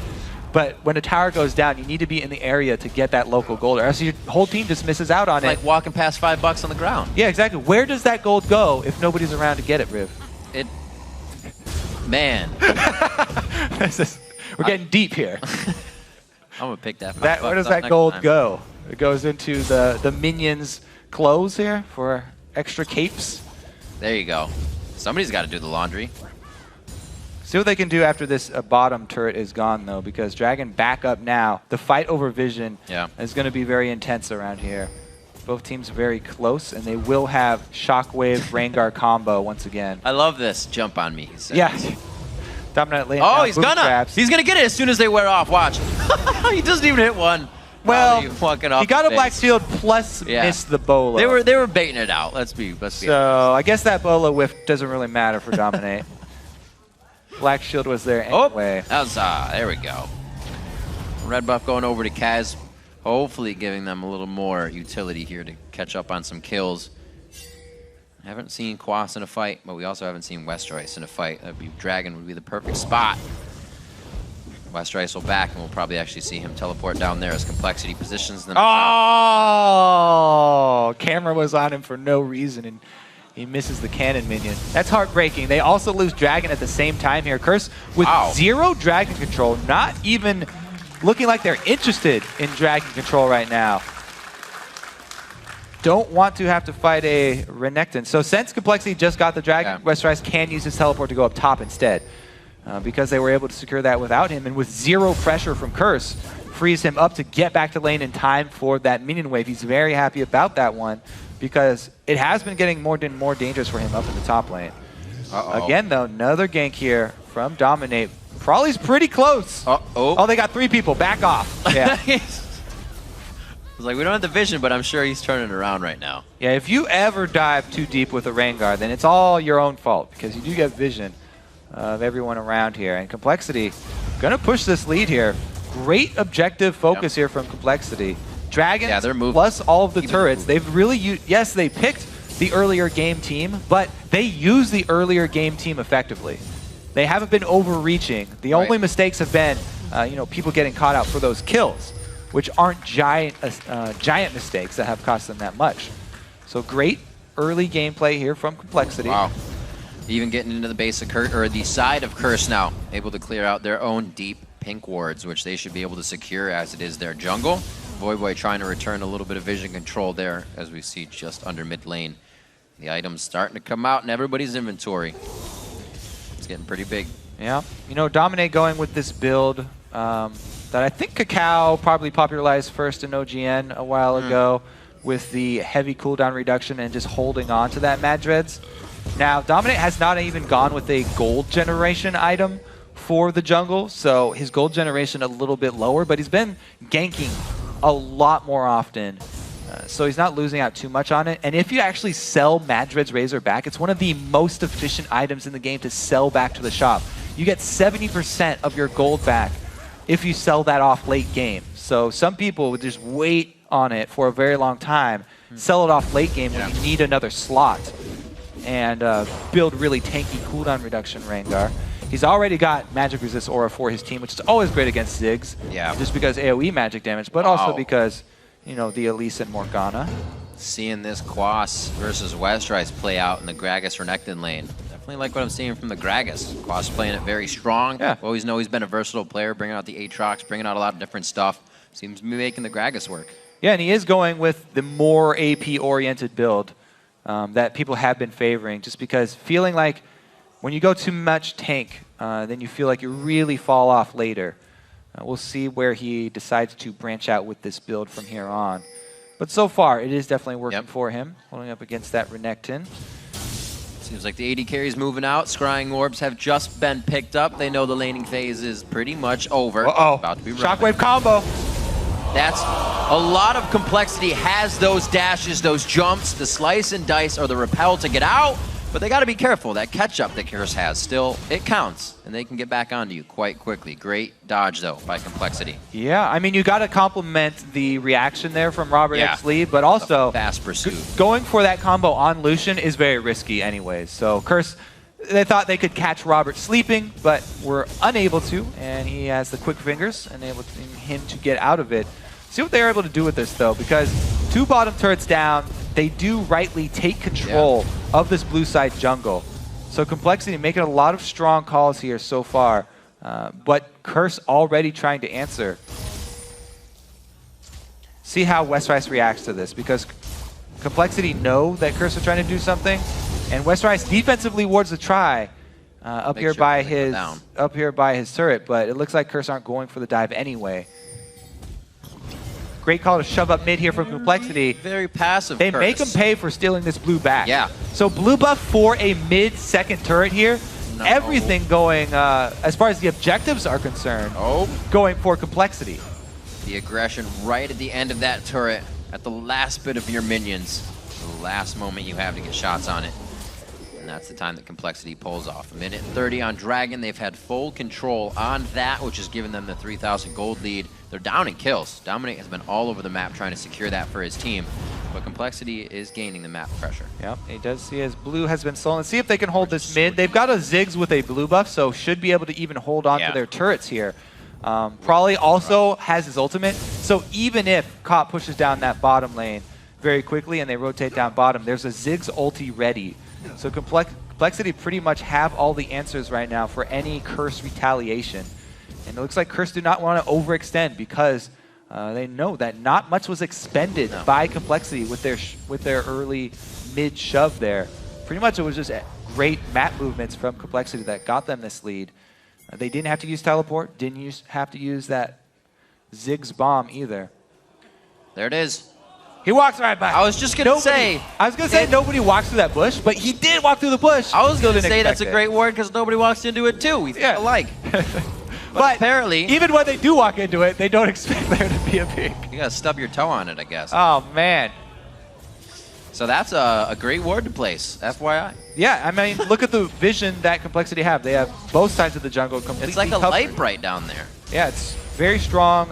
But when a tower goes down, you need to be in the area to get that local gold, or else your whole team just misses out on it. Like walking past $5 on the ground. Yeah, exactly. Where does that gold go if nobody's around to get it, Riv? Man. We're getting deep here. I'm going to pick that $5 Where does that gold go? It goes into the minions' clothes here for extra capes. There you go. Somebody's got to do the laundry. See what they can do after this bottom turret is gone, though, because Dragon back up now. The fight over vision is going to be very intense around here. Both teams very close, and they will have Shockwave Rengar combo once again. I love this. Jump on me, he said. Yeah. Dominant lane. Oh, he's gonna. He's going to get it as soon as they wear off. Watch. He doesn't even hit one. Well, he got a black shield plus missed the bola. They were baiting it out. Let's be honest. So I guess that bola whiff doesn't really matter for Dominate. Black shield was there anyway. That was, there we go. Red buff going over to Kaz. Hopefully giving them a little more utility here to catch up on some kills. I haven't seen Quas in a fight, but we also haven't seen Westroyce in a fight. Dragon would be the perfect spot. Westroyce will back, and we'll probably actually see him teleport down there as Complexity positions them. Oh! Camera was on him for no reason, and he misses the cannon minion. That's heartbreaking. They also lose Dragon at the same time here. Curse with 0 Dragon control, not even looking like they're interested in Dragon control right now. Don't want to have to fight a Renekton. So since Complexity just got the Dragon, Westroyce can use his teleport to go up top instead. Because they were able to secure that without him, and with 0 pressure from Curse, frees him up to get back to lane in time for that minion wave. He's very happy about that one, because it has been getting more and more dangerous for him up in the top lane. Again, though, another gank here from Dominate. Probably's pretty close. Oh, they got 3 people. Back off. Yeah. I was like, we don't have the vision, but I'm sure he's turning around right now. Yeah, if you ever dive too deep with a Rengar, then it's all your own fault, because you do get vision of everyone around here. And Complexity gonna push this lead here. Great objective focus here from Complexity. Dragons plus all of the turrets. They've really yes, they picked the earlier game team, but they use the earlier game team effectively. They haven't been overreaching. The only mistakes have been you know, people getting caught out for those kills, which aren't giant mistakes that have cost them that much. So great early gameplay here from Complexity. Wow. Even getting into the base of Curse, or the side of Curse now, able to clear out their own deep pink wards, which they should be able to secure as it is their jungle. Voyboy trying to return a little bit of vision control there, as we see just under mid lane. The items starting to come out in everybody's inventory. It's getting pretty big. Yeah, you know, Dominate going with this build that I think Cacao probably popularized first in OGN a while ago. with the heavy cooldown reduction and just holding on to that Mad Dreads. Now, Dominate has not even gone with a gold generation item for the jungle, so his gold generation a little bit lower, but he's been ganking a lot more often. So he's not losing out too much on it. And if you actually sell Mad Dread's Razor back, it's one of the most efficient items in the game to sell back to the shop. You get 70% of your gold back if you sell that off late game. So some people would just wait on it for a very long time, sell it off late game when you need another slot, and build really tanky cooldown reduction Rengar. He's already got Magic Resist Aura for his team, which is always great against Ziggs. Yeah. Just because AoE magic damage, but also because, you know, the Elise and Morgana. Seeing this Quas versus Westrice play out in the Gragas Renekton lane. Definitely like what I'm seeing from the Gragas. Quas playing it very strong. Yeah. Always know he's been a versatile player, bringing out the Aatrox, bringing out a lot of different stuff. Seems to be making the Gragas work. Yeah, and he is going with the more AP-oriented build that people have been favoring, just because feeling like when you go too much tank, then you feel like you really fall off later. We'll see where he decides to branch out with this build from here on. But so far, it is definitely working for him, holding up against that Renekton. Seems like the AD carry's moving out. Scrying Orbs have just been picked up. They know the laning phase is pretty much over. About to be Shockwave combo. That's a lot of complexity. Has those dashes, those jumps, the slice and dice, or the repel to get out. But they got to be careful. That catch-up that Curse has still, it counts. And they can get back onto you quite quickly. Great dodge, though, by Complexity. Yeah, I mean, you got to compliment the reaction there from Robert X. Lee, but also fast pursuit. Going for that combo on Lucian is very risky anyways. So Curse, they thought they could catch Robert sleeping, but were unable to. And he has the quick fingers, enabling him to get out of it. See what they're able to do with this, though, because 2 bottom turrets down, they do rightly take control of this blue side jungle. So Complexity making a lot of strong calls here so far, but Curse already trying to answer. See how Westrice reacts to this, because Complexity know that Curse are trying to do something, and Westrice defensively wards the try up here by his turret, but it looks like Curse aren't going for the dive anyway. Great call to shove up mid here from Complexity. Very passive. They make him pay for stealing this blue back. Yeah. So blue buff for a mid-second turret here. No. Everything going, as far as the objectives are concerned, going for Complexity. The aggression right at the end of that turret, at the last bit of your minions. The last moment you have to get shots on it. And that's the time that Complexity pulls off. 1:30 on Dragon. They've had full control on that, which has given them the 3,000 gold lead. They're down in kills. Dominate has been all over the map trying to secure that for his team. But Complexity is gaining the map pressure. Yep, he does see as blue has been stolen. See if they can hold this mid. They've got a Ziggs with a blue buff, so should be able to even hold on to their turrets here. Probably also has his ultimate. So even if Cop pushes down that bottom lane very quickly and they rotate down bottom, there's a Ziggs ulti ready. So Complexity pretty much have all the answers right now for any Curse retaliation. And it looks like Curse do not want to overextend because they know that not much was expended by Complexity with their early mid shove there. Pretty much it was just great map movements from Complexity that got them this lead. They didn't have to use teleport, didn't have to use that Ziggs bomb either. There it is. He walks right by. I was just going to say. I was going to say nobody walks through that bush, but he did walk through the bush. I was going to say that's a great word because nobody walks into it too. We feel alike. But apparently, even when they do walk into it, they don't expect there to be a peek. You got to stub your toe on it, I guess. Oh, man. So that's a great ward to place, FYI. Yeah, I mean, look at the vision that Complexity have. They have both sides of the jungle completely It's like a covered. light bright down there. Yeah, it's very strong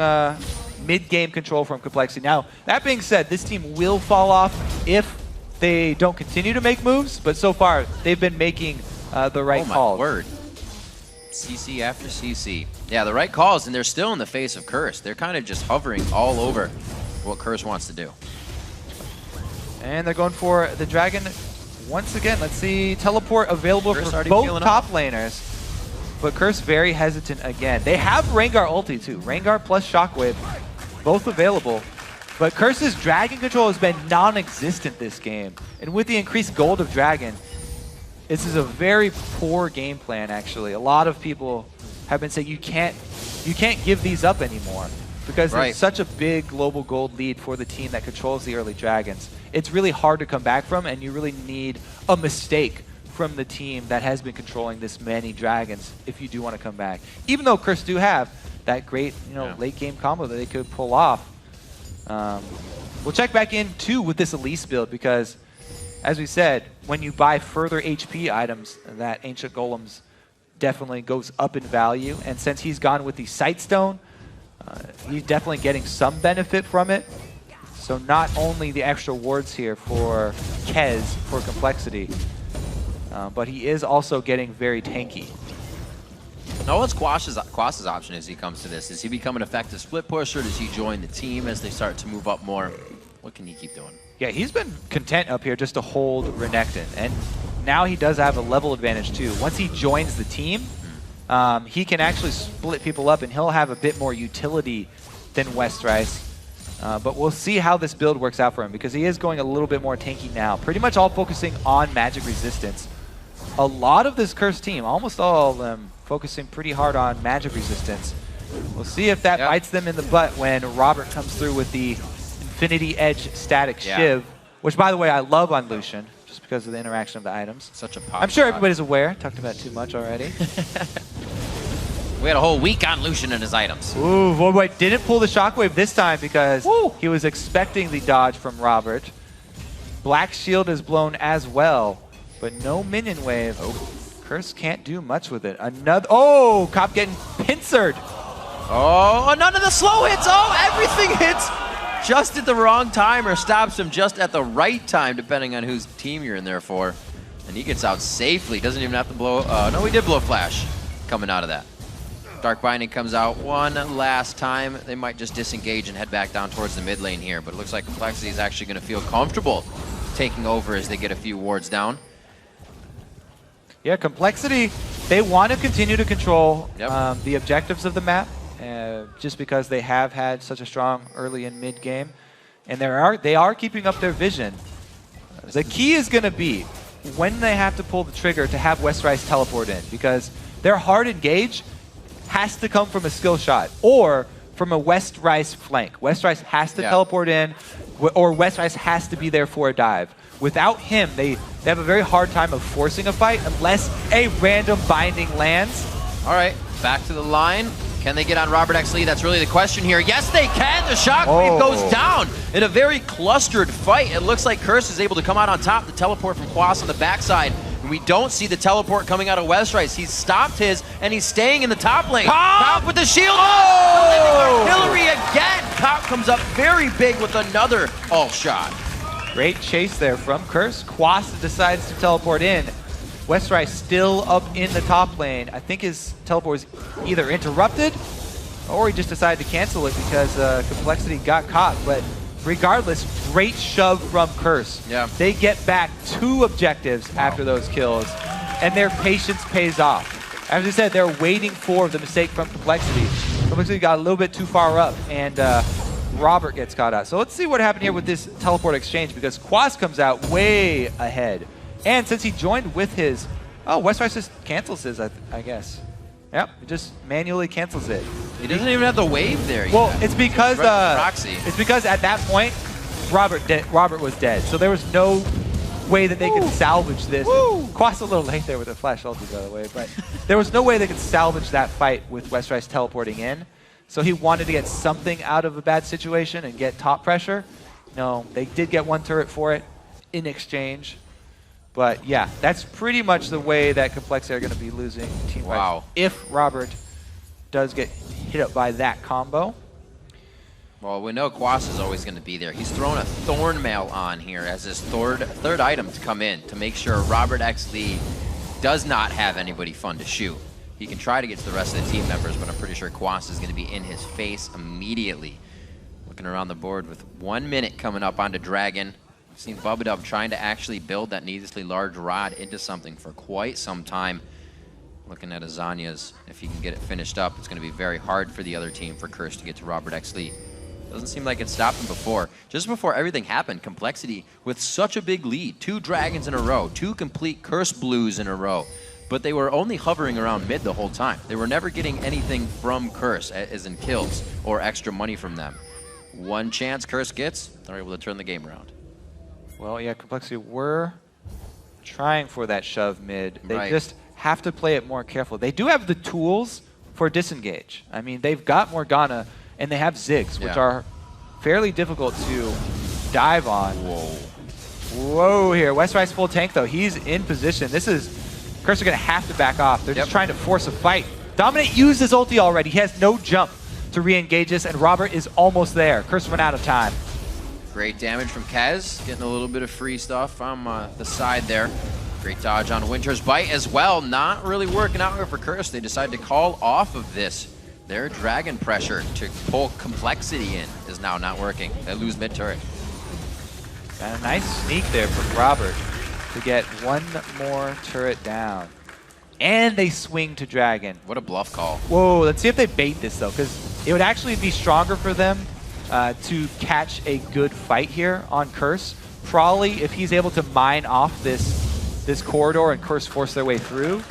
mid-game control from Complexity. Now, that being said, this team will fall off if they don't continue to make moves, but so far, they've been making the right calls. Oh, my word. CC after CC. Yeah, the right calls, and they're still in the face of Curse. They're kind of just hovering all over what Curse wants to do. And they're going for the Dragon once again. Let's see, teleport available Curse for both top laners. But Curse very hesitant again. They have Rengar ulti too. Rengar plus Shockwave, both available. But Curse's Dragon control has been non-existent this game. And with the increased gold of Dragon, this is a very poor game plan, actually. A lot of people have been saying you can't give these up anymore. because Right. there's such a big global gold lead for the team that controls the early dragons. It's really hard to come back from, and you really need a mistake from the team that has been controlling this many dragons if you do want to come back. Even though Curse do have that great, late game combo that they could pull off. We'll check back in too with this Elise build because, as we said, when you buy further HP items, that Ancient Golems definitely goes up in value. And since he's gone with the Sight Stone, he's definitely getting some benefit from it. So not only the extra wards here for Kez for complexity, but he is also getting very tanky. Now, what's Quash's option as he comes to this? Does he become an effective split pusher? Does he join the team as they start to move up more? What can he keep doing? Yeah, he's been content up here just to hold Renekton, and now he does have a level advantage too. Once he joins the team, he can actually split people up, and he'll have a bit more utility than Westrice. But we'll see how this build works out for him because he is going a little bit more tanky now. Pretty much all focusing on magic resistance. A lot of this Curse team, almost all of them, focusing pretty hard on magic resistance. We'll see if that bites them in the butt when Robert comes through with the Infinity Edge Static Shiv, which, by the way, I love on Lucian, just because of the interaction of the items. Such a pop. I'm sure everybody's aware. Talked about it too much already. We had a whole week on Lucian and his items. Ooh, Voidwhite didn't pull the Shockwave this time because he was expecting the dodge from Robert. Black Shield is blown as well, but no minion wave. Curse can't do much with it. Another, Cop getting pincered. Oh, none of the slow hits. Oh, everything hits just at the wrong time or stops him just at the right time, depending on whose team you're in there for. And he gets out safely. Doesn't even have to blow. No, he did blow Flash coming out of that. Dark Binding comes out one last time. They might just disengage and head back down towards the mid lane here, but it looks like Complexity is actually going to feel comfortable taking over as they get a few wards down. Yeah, Complexity, they want to continue to control the objectives of the map, just because they have had such a strong early and mid game, and they are keeping up their vision. The key is going to be when they have to pull the trigger to have Westrice teleport in, because their hard engage has to come from a skill shot or from a Westrice flank. Westrice has to teleport in, or Westrice has to be there for a dive. Without him, they have a very hard time of forcing a fight unless a random binding lands. All right, back to the line. Can they get on Robert X. Lee? That's really the question here. Yes, they can. The Shockwave goes down in a very clustered fight. It looks like Curse is able to come out on top. The teleport from Quas on the backside. And we don't see the teleport coming out of Westrice. He's stopped his, and he's staying in the top lane. Cop with the shield. Artillery again. Cop comes up very big with another all shot. Great chase there from Curse. Quas decides to teleport in. Westrice still up in the top lane. I think his teleport was either interrupted or he just decided to cancel it because Complexity got caught. But regardless, great shove from Curse. Yeah. They get back 2 objectives after those kills, and their patience pays off. As I said, they're waiting for the mistake from Complexity. Complexity got a little bit too far up, and Robert gets caught out. So let's see what happened here with this teleport exchange, because Quas comes out way ahead. And since he joined with his... Westrice just cancels his, I guess. Yep, he just manually cancels it. He doesn't even have the wave there yet. Well, it's because... Proxy. It's because at that point, Robert was dead. So there was no way that they could salvage this. Quas a little late there with a flash ulti, by the way. But there was no way they could salvage that fight with Westrice teleporting in. So he wanted to get something out of a bad situation and get top pressure. No, they did get 1 turret for it in exchange. But yeah, that's pretty much the way that Complexity are going to be losing team fights if Robert does get hit up by that combo. Well, we know Quas is always going to be there. He's thrown a Thorn Mail on here as his third item to come in to make sure Robert X. Lee does not have anybody fun to shoot. He can try to get to the rest of the team members, but I'm pretty sure Quas is going to be in his face immediately. Looking around the board with 1 minute coming up onto Dragon. We've seen Bubba trying to actually build that needlessly large rod into something for quite some time. Looking at Azania's, if he can get it finished up, it's going to be very hard for the other team, for Curse to get to Robert X. Lee. Doesn't seem like it stopped him before. Just before everything happened, Complexity with such a big lead. 2 dragons in a row, 2 complete Curse blues in a row. but they were only hovering around mid the whole time. They were never getting anything from Curse, as in kills or extra money from them. One chance Curse gets, they're able to turn the game around. Well, yeah, Complexity were trying for that shove mid. They Right. just have to play it more careful. They do have the tools for disengage. I mean, they've got Morgana and they have Ziggs, which Yeah. are fairly difficult to dive on. Whoa. Whoa here. Westrice full tank, though. He's in position. This is... Curse are going to have to back off. They're just trying to force a fight. Dominate used his ulti already. He has no jump to re-engage this, and Robert is almost there. Curse ran out of time. Great damage from Kez, getting a little bit of free stuff from the side there. Great dodge on Winter's Bite as well. Not really working out here for Curse. They decide to call off of this. Their dragon pressure to pull Complexity in is now not working. They lose mid turret. And a nice sneak there from Robert to get one more turret down. And they swing to Dragon. What a bluff call. Whoa, let's see if they bait this, though, because it would actually be stronger for them to catch a good fight here on Curse. Probably if he's able to mine off this corridor and Curse force their way through.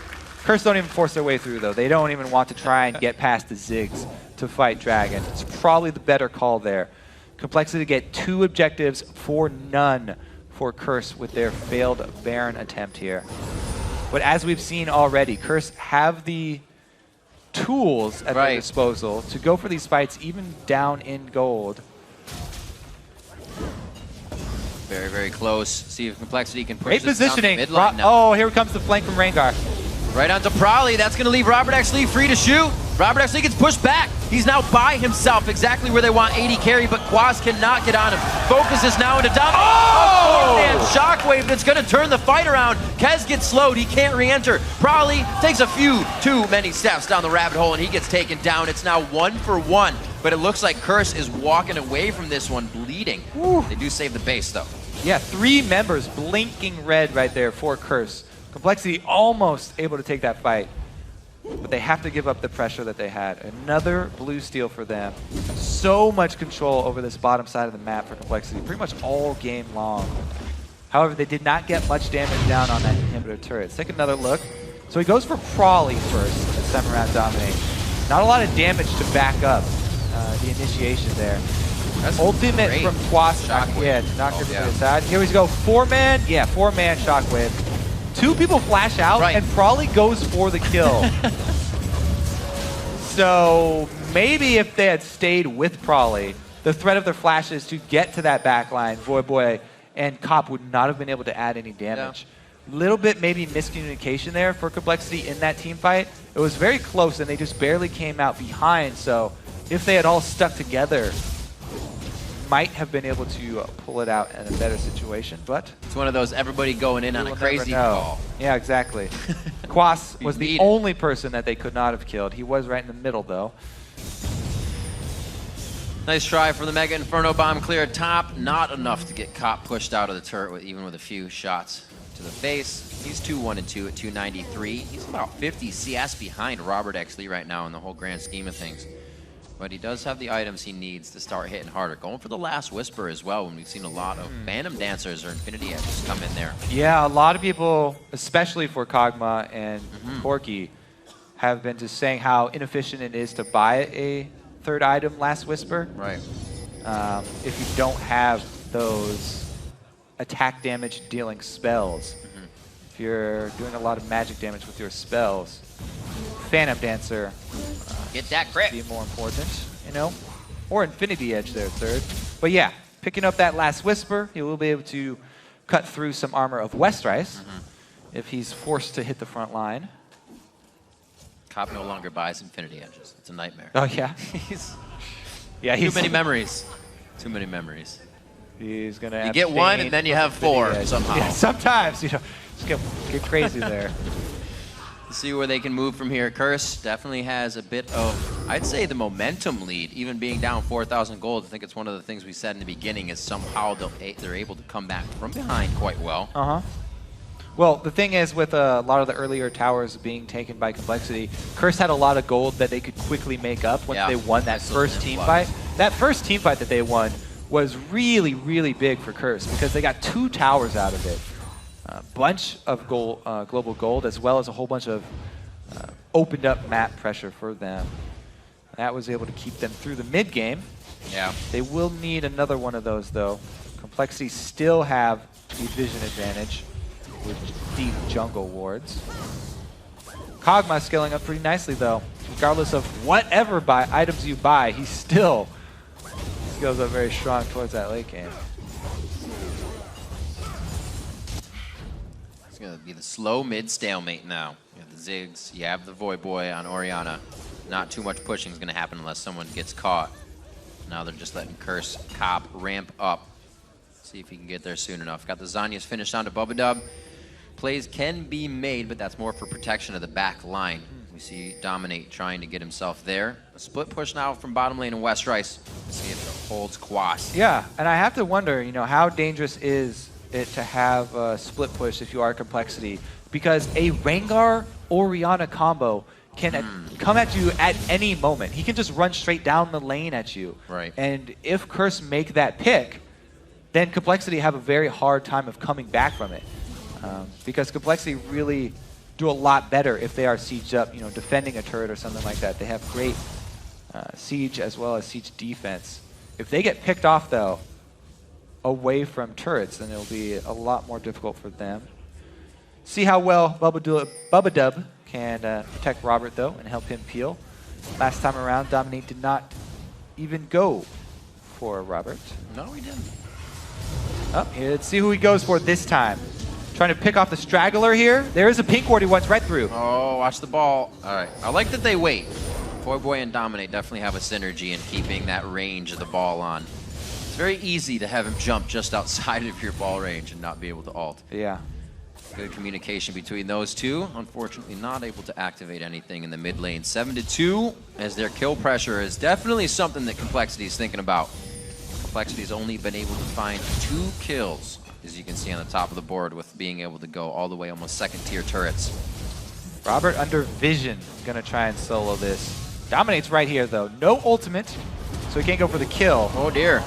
Curse don't even force their way through, though. They don't even want to try and get past the Ziggs to fight Dragon. It's probably the better call there. Complexity to get 2 objectives for none for Curse with their failed Baron attempt here. But as we've seen already, Curse have the tools at their disposal to go for these fights even down in gold. Very, very close. See if Complexity can push Great this down the positioning. midline now. Oh, here comes the flank from Rengar. Right onto Prolly. That's going to leave Robert X. Lee free to shoot. Robert X. Lee gets pushed back. He's now by himself, exactly where they want 80 carry, but Quas cannot get on him. Focus is now into Dominate. Oh! And Shockwave that's going to turn the fight around. Kez gets slowed. He can't re-enter. Prolly takes a few too many steps down the rabbit hole, and he gets taken down. It's now 1-for-1, but it looks like Curse is walking away from this one bleeding. Woo. They do save the base, though. Yeah, 3 members blinking red right there for Curse. Complexity almost able to take that fight, but they have to give up the pressure that they had. Another blue steal for them. So much control over this bottom side of the map for Complexity, pretty much all game long. However, they did not get much damage down on that inhibitor turret. Let's take another look. So he goes for Prolly first this time around Dominate. Not a lot of damage to back up the initiation there. That's Ultimate great. from Quas. Shockwave. Yeah, to knock everybody yeah. aside. Here we go. 4-man. Yeah, 4-man Shockwave. 2 people flash out, and Prolly goes for the kill. So maybe if they had stayed with Prolly, the threat of their flashes to get to that backline, Voyboy and Cop would not have been able to add any damage. Little bit maybe miscommunication there for Complexity in that team fight. It was very close, and they just barely came out behind. So if they had all stuck together, might have been able to pull it out in a better situation, but it's one of those everybody going in on a crazy call. Yeah, exactly. Quas was the only person that they could not have killed. He was right in the middle, though. Nice try for the Mega Inferno Bomb clear top. Not enough to get Cop pushed out of the turret, even with a few shots to the face. He's 2-1-2 at 293. He's about 50 CS behind Robert X. Lee right now in the whole grand scheme of things. But he does have the items he needs to start hitting harder. Going for the last Whisper as well, when we've seen a lot of Phantom Dancers or Infinity Edges come in there. Yeah, a lot of people, especially for Kog'Maw and Corki, have been just saying how inefficient it is to buy a 3rd item, Last Whisper. Right. If you don't have those attack damage dealing spells. If you're doing a lot of magic damage with your spells, Phantom Dancer get that crit. Be more important, you know, or Infinity Edge there 3rd. But yeah, picking up that Last Whisper, he will be able to cut through some armor of Westrice if he's forced to hit the front line. Cop no longer buys Infinity Edges. It's a nightmare. Oh yeah, he's he's too many memories. Too many memories. He's gonna. You get one and then you have 4 somehow. Yeah, sometimes you know, just get crazy there. See where they can move from here. Curse definitely has a bit of, I'd say, the momentum lead, even being down 4,000 gold. I think it's one of the things we said in the beginning is somehow they're able to come back from behind quite well. Well, the thing is, with a lot of the earlier towers being taken by Complexity, Curse had a lot of gold that they could quickly make up once they won that first team fight. That first team fight that they won was really, really big for Curse because they got 2 towers out of it. bunch of global gold, as well as a whole bunch of opened up map pressure for them. That was able to keep them through the mid game. Yeah. They will need another one of those, though. Complexity still have the vision advantage with deep jungle wards. Kog'Maw scaling up pretty nicely, though. Regardless of whatever items you buy, he still scales up very strong towards that late game. It's going to be the slow mid stalemate now. You have the Ziggs, you have the Void Boy on Orianna. Not too much pushing is going to happen unless someone gets caught. Now they're just letting Curse Cop ramp up. See if he can get there soon enough. Got the Zhonya's finished onto Bubba. Plays can be made, but that's more for protection of the back line. We see Dominate trying to get himself there. A split push now from bottom lane in West Rice. Let's see if it holds Quas. Yeah, and I have to wonder, you know, how dangerous is it to have a split push if you are Complexity? Because a Rengar Orianna combo can come at you at any moment. He can just run straight down the lane at you. Right. And if Curse make that pick, then Complexity have a very hard time of coming back from it. Because Complexity really do a lot better if they are sieged up, you know, defending a turret or something like that. They have great siege as well as siege defense. If they get picked off, though, away from turrets, then it'll be a lot more difficult for them. See how well Bubba Dub can protect Robert, though, and help him peel. Last time around, Dominate did not even go for Robert. No, he didn't. Oh, let's see who he goes for this time. Trying to pick off the straggler here. There is a pink ward he wants right through. Oh, watch the ball. All right. I like that they wait. Void Boy and Dominate definitely have a synergy in keeping that range of the ball on. It's very easy to have him jump just outside of your ball range and not be able to ult. Yeah. Good communication between those two. Unfortunately, not able to activate anything in the mid lane. 7-2, as their kill pressure is definitely something that Complexity is thinking about. Complexity's only been able to find 2 kills, as you can see on the top of the board, with being able to go all the way almost second tier turrets. Robert under vision, gonna try and solo this. Dominate's right here though. No ultimate, so he can't go for the kill. Oh dear.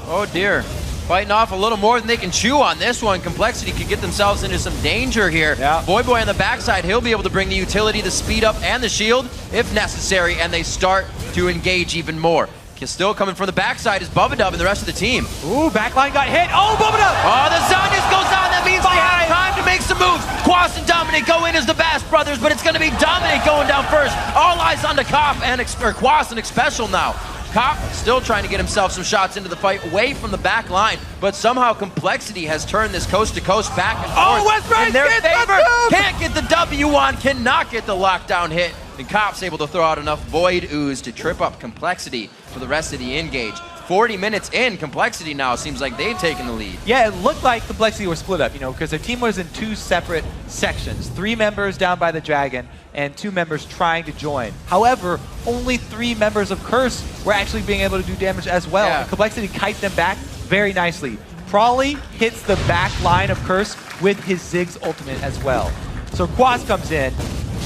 Oh dear. Fighting off a little more than they can chew on this one. Complexity could get themselves into some danger here. Yeah. Void Boy on the backside, he'll be able to bring the utility, the speed up, and the shield if necessary, and they start to engage even more. Still coming from the backside is Bubba Dub and the rest of the team. Ooh, backline got hit. Oh, Bubba Dub! Oh, the Zhonya's goes on. That means they have time to make some moves. Quas and Dominic go in as the Bass brothers, but it's going to be Dominic going down first. All eyes on the Koff and Quas and Xpecial now. Koff still trying to get himself some shots into the fight away from the back line, but somehow Complexity has turned this coast-to-coast back and forth West Rice in their gets favor. the Can't get the W on, cannot get the lockdown hit, and Koff's able to throw out enough Void Ooze to trip up Complexity for the rest of the engage. 40 minutes in, Complexity now seems like they've taken the lead. Yeah, it looked like Complexity were split up, you know, because their team was in 2 separate sections. 3 members down by the Dragon and 2 members trying to join. However, only 3 members of Curse were actually being able to do damage as well. Yeah. And Complexity kite them back very nicely. Prawley hits the back line of Curse with his Ziggs ultimate as well. So Quas comes in.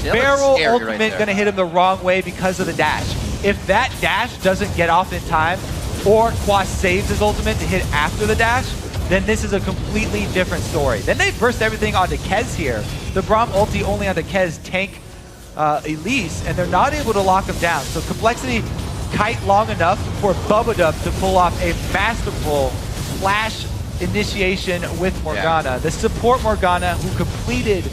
Yeah, Barrel scary ultimate right there. gonna hit him the wrong way because of the dash. If that dash doesn't get off in time, or Quas saves his ultimate to hit after the dash, then this is a completely different story. Then they burst everything onto Kez here. The Braum ulti only onto Kez tank Elise, and they're not able to lock him down. So Complexity kite long enough for Bubba Dub to pull off a masterful flash initiation with Morgana. Yeah. The support Morgana who completed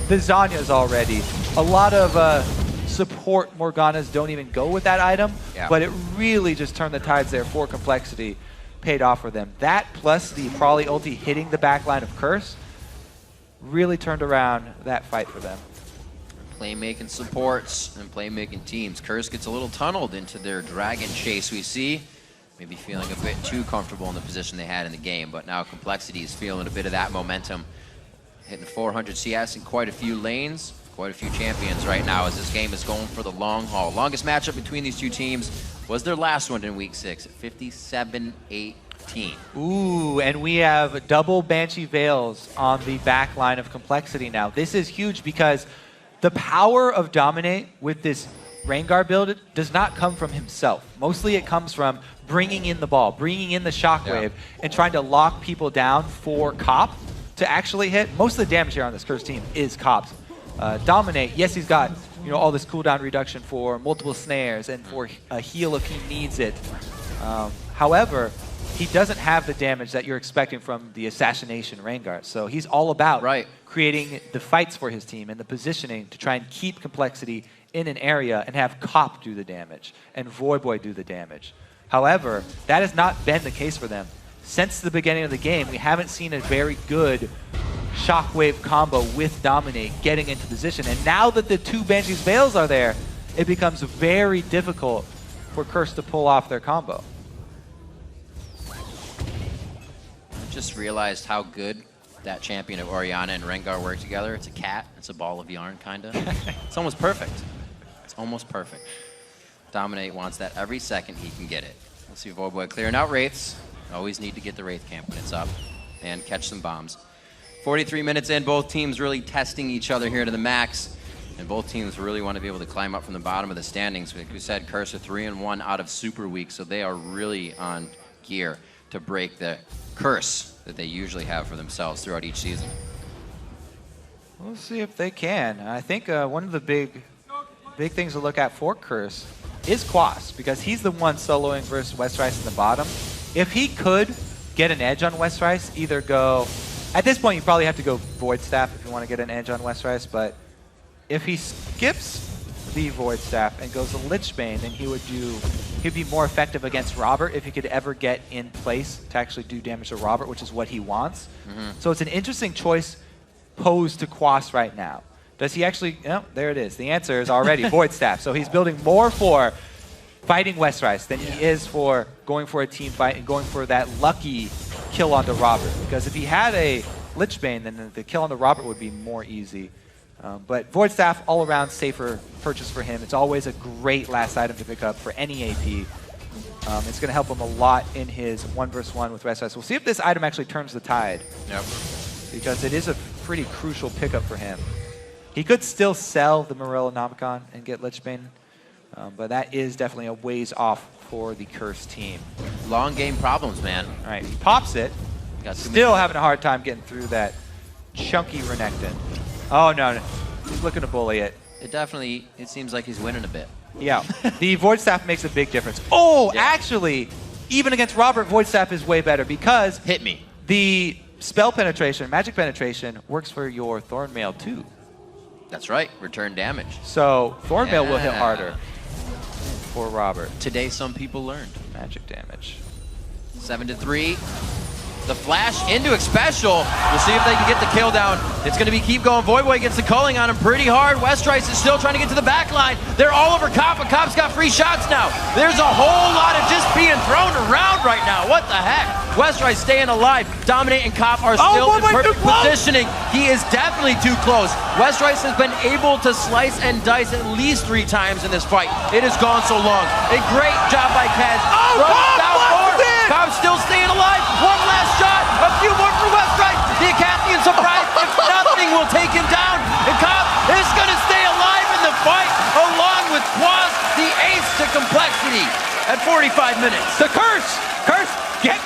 the Zhonya's already. A lot of support Morganas don't even go with that item, but it really just turned the tides there for Complexity, paid off for them. That plus the Prawley ulti hitting the backline of Curse really turned around that fight for them. Playmaking supports and playmaking teams. Curse gets a little tunneled into their Dragon chase, we see. Maybe feeling a bit too comfortable in the position they had in the game, but now Complexity is feeling a bit of that momentum. Hitting 400 CS in quite a few lanes, quite a few champions right now as this game is going for the long haul. Longest matchup between these 2 teams was their last one in Week 6 at 57-18. Ooh, and we have double Banshee Veils on the back line of Complexity now. This is huge because the power of Dominate with this Rengar build does not come from himself. Mostly it comes from bringing in the ball, bringing in the shockwave, and trying to lock people down for Cop to actually hit. Most of the damage here on this Curse team is Cops. Dominate, yes, he's got all this cooldown reduction for multiple snares and for a heal if he needs it. However, he doesn't have the damage that you're expecting from the Assassination Rainguard. So he's all about creating the fights for his team and the positioning to try and keep Complexity in an area and have Cop do the damage and Voyboy do the damage. However, that has not been the case for them. Since the beginning of the game, we haven't seen a very good Shockwave combo with Dominate getting into position. And now that the two Banshee's Veils are there, it becomes very difficult for Curse to pull off their combo. I just realized how good that champion of Orianna and Rengar work together. It's a cat. It's a ball of yarn, kind of. It's almost perfect. It's almost perfect. Dominate wants that every second he can get it. We'll see Voyboy clearing out Wraiths. Always need to get the Wraith camp when it's up and catch some bombs. 43 minutes in, both teams really testing each other here to the max. And both teams really want to be able to climb up from the bottom of the standings. Like we said, Curse are 3-1 out of Super Week, so they are really on gear to break the curse that they usually have for themselves throughout each season. We'll see if they can. I think one of the big things to look at for Curse is Quas, because he's the one soloing versus Westrice in the bottom. If he could get an edge on Westrice, either go... At this point, you probably have to go Void Staff if you want to get an edge on Westrice, but if he skips the Void Staff and goes to Lichbane, then he'd be more effective against Robert if he could ever get in place to actually do damage to Robert, which is what he wants. So it's an interesting choice posed to Quas right now. Does he actually... Oh, there it is. The answer is already Void Staff. So he's building more for fighting Westrice than he is for going for a team fight and going for that lucky kill onto Robert. Because if he had a Lichbane, then the kill onto Robert would be more easy. But Void Staff, all around safer purchase for him. It's always a great last item to pick up for any AP. It's going to help him a lot in his 1v1 with Westrice. We'll see if this item actually turns the tide. Yep. Because it is a pretty crucial pickup for him. He could still sell the Morellonomicon and get Lichbane, but that is definitely a ways off for the Curse team. Long game problems, man. All right, he pops it. Still having a hard time getting through that chunky Renekton. Oh, no. He's looking to bully it. It seems like he's winning a bit. Yeah. The Void Staff makes a big difference. Oh, actually, even against Robert, Void Staff is way better because... Hit me. The spell penetration, magic penetration, works for your Thornmail too. That's right. Return damage. So Thornmail will hit harder for Robert. Today, some people learned. Magic damage. 7-3. The flash into Xpecial. We'll see if they can get the kill down. It's going to be keep going. Voyboy gets the culling on him pretty hard. Westrice is still trying to get to the back line. They're all over Cop, but Cop's got free shots now. There's a whole lot of just being thrown around right now. What the heck? Westrice staying alive. Dominate and Cop are still in perfect positioning. He is definitely too close. Westrice has been able to slice and dice at least 3 times in this fight. It has gone so long. A great job by Kaz. Cop's still staying alive. One last shot. A few more for Westrice. The Acathian surprise. If nothing will take him down. And Cop is going to stay alive in the fight along with Quas, the ace to Complexity at 45 minutes. The Curse get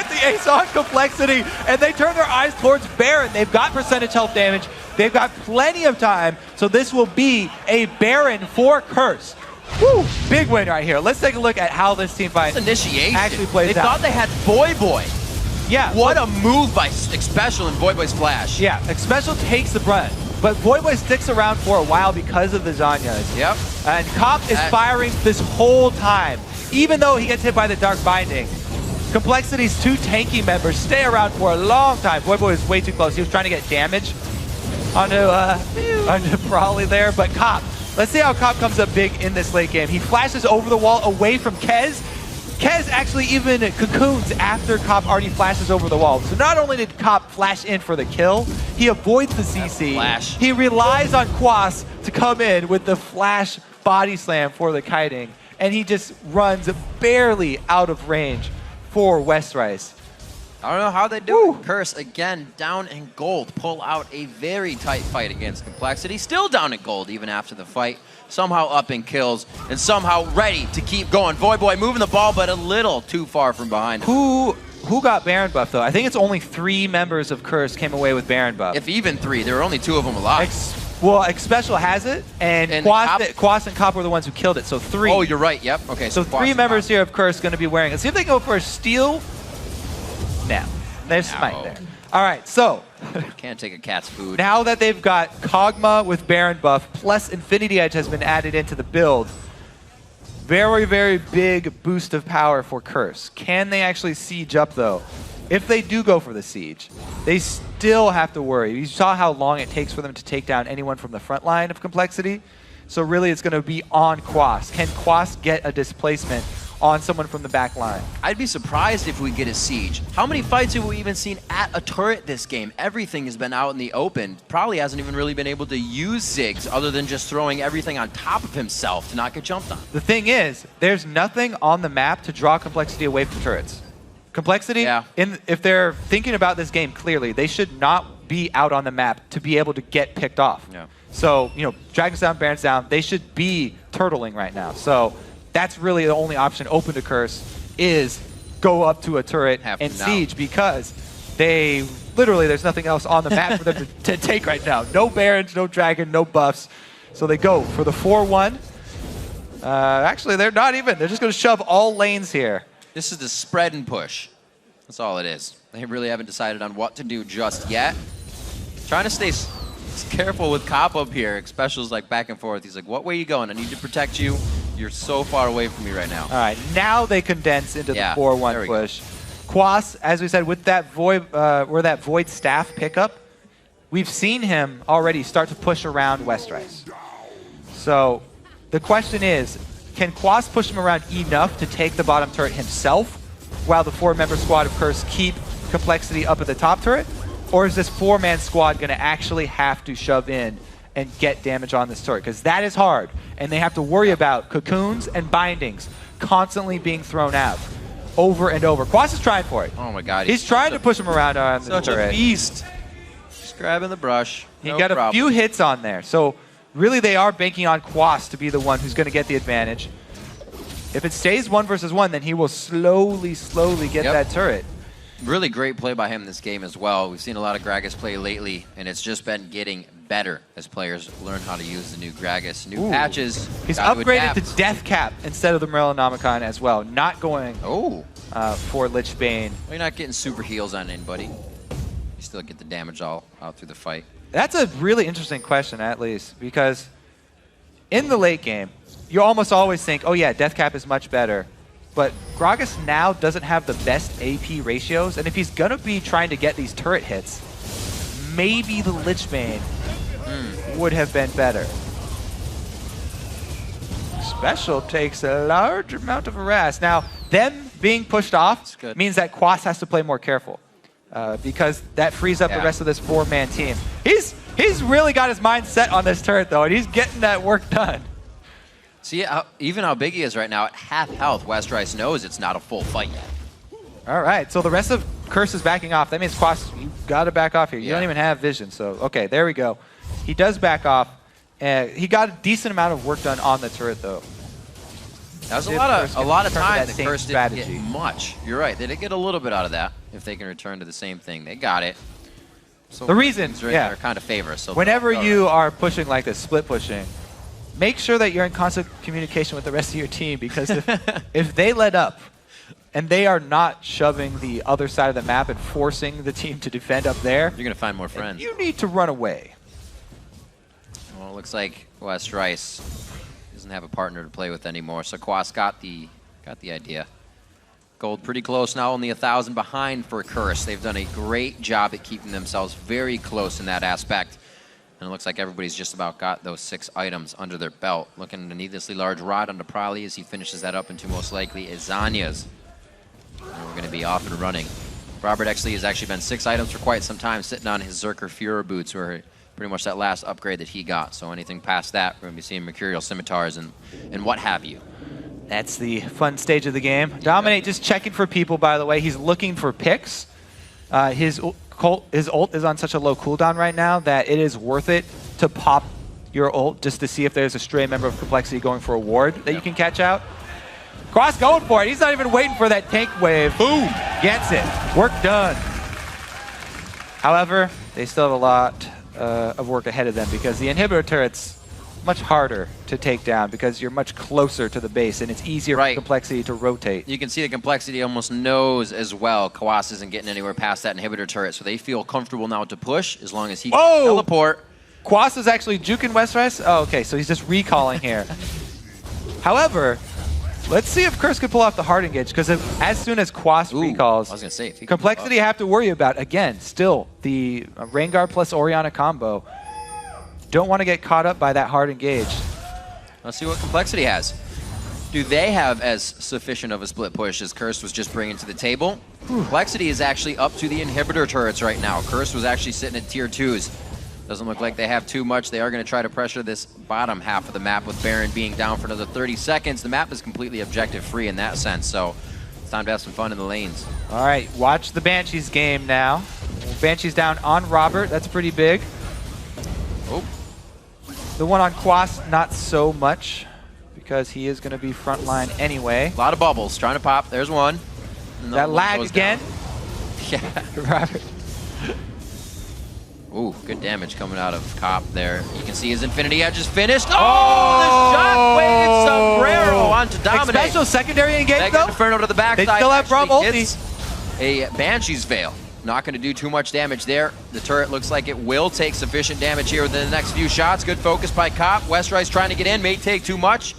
the ace on Complexity, and they turn their eyes towards Baron. They've got percentage health damage. They've got plenty of time, so this will be a Baron for Curse. Woo! Big win right here. Let's take a look at how this team fight actually plays out. They thought they had Voyboy. Yeah. What a move by Xpecial and Voyboy's flash. Yeah, Xpecial takes the brunt, but Voyboy sticks around for a while because of the Zanyas. Yep. And Cop is firing this whole time, even though he gets hit by the Dark Binding. Complexity's 2 tanky members stay around for a long time. Voyboy is way too close. He was trying to get damage onto Brawley there, but Cop. Let's see how Cop comes up big in this late game. He flashes over the wall away from Kez. Kez actually even cocoons after Cop already flashes over the wall. So not only did Cop flash in for the kill, he avoids the CC. He relies on Quas to come in with the flash body slam for the kiting. And he just runs barely out of range for Westrice. I don't know how they do it. Curse, again, down in gold. Pull out a very tight fight against Complexity. Still down in gold even after the fight. Somehow up in kills and somehow ready to keep going. Voyboy moving the ball, but a little too far from behind him. Who who got Baron buff, though? I think it's only 3 members of Curse came away with Baron buff. If even 3, there were only 2 of them alive. Special has it, and Cop- Quas and Cop were the ones who killed it, so 3. Oh, you're right. Yep. Okay. So 3 members here of Curse going to be wearing it. See if they go for a steal. No. There's Smite there. All right, so Can't take a cat's food. now that they've got Kog'Maw with Baron buff, plus Infinity Edge has been added into the build, very, very big boost of power for Curse. Can they actually siege up, though? If they do go for the siege, they still have to worry. You saw how long it takes for them to take down anyone from the front line of Complexity. So really, it's going to be on Quas. Can Quas get a displacement on someone from the back line? I'd be surprised if we get a siege. How many fights have we even seen at a turret this game? Everything has been out in the open. Probably hasn't even really been able to use Ziggs other than just throwing everything on top of himself to not get jumped on. The thing is, there's nothing on the map to draw Complexity away from turrets. Complexity, if they're thinking about this game clearly, they should not be out on the map to be able to get picked off. Yeah. So, Dragon's down, Baron's down, they should be turtling right now. So that's really the only option open to Curse is go up to a turret and siege, because there's nothing else on the map for them to take right now. No Barons, no Dragon, no buffs. So they go for the 4-1. Actually, they're not even. They're just going to shove all lanes here. This is the spread and push. That's all it is. They really haven't decided on what to do just yet. Trying to stay careful with Cop up here. Special's like back and forth. He's like, what way are you going? I need to protect you. You're so far away from me right now. All right, now they condense into the 4-1 push. Quas, as we said, with that Void Staff pickup, we've seen him already start to push around Westrice. So the question is, can Quas push him around enough to take the bottom turret himself while the 4-member squad of Curse keep Complexity up at the top turret? Or is this 4-man squad going to actually have to shove in and get damage on this turret? Because that is hard, and they have to worry about cocoons and bindings constantly being thrown out over and over. Quas is trying for it. Oh my god. He's trying to push him around on the turret. Such a beast. Just grabbing the brush. He got a few hits on there. So really, they are banking on Quas to be the one who's going to get the advantage. If it stays 1 versus 1, then he will slowly get that turret. Really great play by him this game as well. We've seen a lot of Gragas play lately, and it's just been getting better as players learn how to use the new Gragas. New patches. He's upgraded to Death Cap instead of the Morellonomicon as well. Not going for Lich Bane. Well, you're not getting super heals on anybody. You still get the damage all out through the fight. That's a really interesting question, at least, because in the late game, you almost always think, oh yeah, Death Cap is much better. But Gragas now doesn't have the best AP ratios, and if he's going to be trying to get these turret hits, maybe the Lich Bane would have been better. Special takes a large amount of harass. Now, them being pushed off means that Quas has to play more careful, because that frees up the rest of this 4-man team. He's really got his mind set on this turret, though, and he's getting that work done. See, even how big he is right now, at half health, Westrice knows it's not a full fight yet. All right, so the rest of Curse is backing off. That means Quas, you got to back off here. You don't even have vision, so okay, there we go. He does back off. He got a decent amount of work done on the turret, though. That was a lot of time that Curse didn't get much. You're right, they did get a little bit out of that. If they can return to the same thing, they got it. So the reason, they're kind of favor. So whenever you are pushing like this, split pushing, make sure that you're in constant communication with the rest of your team, because if they let up and they are not shoving the other side of the map and forcing the team to defend up there, you're going to find more friends. You need to run away. Well, it looks like Westrice doesn't have a partner to play with anymore, so Quas got the idea. Gold pretty close now, only 1,000 behind for Curse. They've done a great job at keeping themselves very close in that aspect. And it looks like everybody's just about got those 6 items under their belt. Looking at a needlessly large rod onto Prolly as he finishes that up into most likely Izanya's. And we're going to be off and running. Robert Exley has actually been 6 items for quite some time, sitting on his Zerker Führer boots, where pretty much that last upgrade that he got. So anything past that, we're going to be seeing Mercurial Scimitars and what have you. That's the fun stage of the game. Dominate just checking for people, by the way. He's looking for picks. His ult is on such a low cooldown right now that it is worth it to pop your ult just to see if there's a stray member of Complexity going for a ward that you can catch out. Quas going for it. He's not even waiting for that tank wave. Boom! Gets it. Work done. However, they still have a lot of work ahead of them because the inhibitor turret's much harder to take down because you're much closer to the base and it's easier for Complexity to rotate. You can see the Complexity almost knows as well Kawase isn't getting anywhere past that inhibitor turret, so they feel comfortable now to push as long as he can teleport. Quas is actually juking Westrise? Oh, okay, so he's just recalling here. However, let's see if Curse can pull off the hard engage, because as soon as Quas recalls, I was gonna say, if he Complexity have to worry about, again, still, the Rengar plus Orianna combo. Don't want to get caught up by that hard engage. Let's see what Complexity has. Do they have as sufficient of a split push as Curse was just bringing to the table? Complexity is actually up to the inhibitor turrets right now. Curse was actually sitting at tier 2s. Doesn't look like they have too much. They are going to try to pressure this bottom half of the map with Baron being down for another 30 seconds. The map is completely objective-free in that sense, so it's time to have some fun in the lanes. All right, watch the Banshees game now. Banshees down on Robert. That's pretty big. Oh. The one on Quas, not so much, because he is going to be frontline anyway. A lot of bubbles trying to pop. There's one. That lag again. Yeah. Robert. Ooh, good damage coming out of Cop there. You can see his Infinity Edge is finished. Oh, the Shockwave Sombrero onto Dominate. Special secondary engage, though. Inferno to the backside. They still have Braum ulti. A Banshee's Veil. Not going to do too much damage there. The turret looks like it will take sufficient damage here within the next few shots. Good focus by Cop. Westrice trying to get in, may take too much.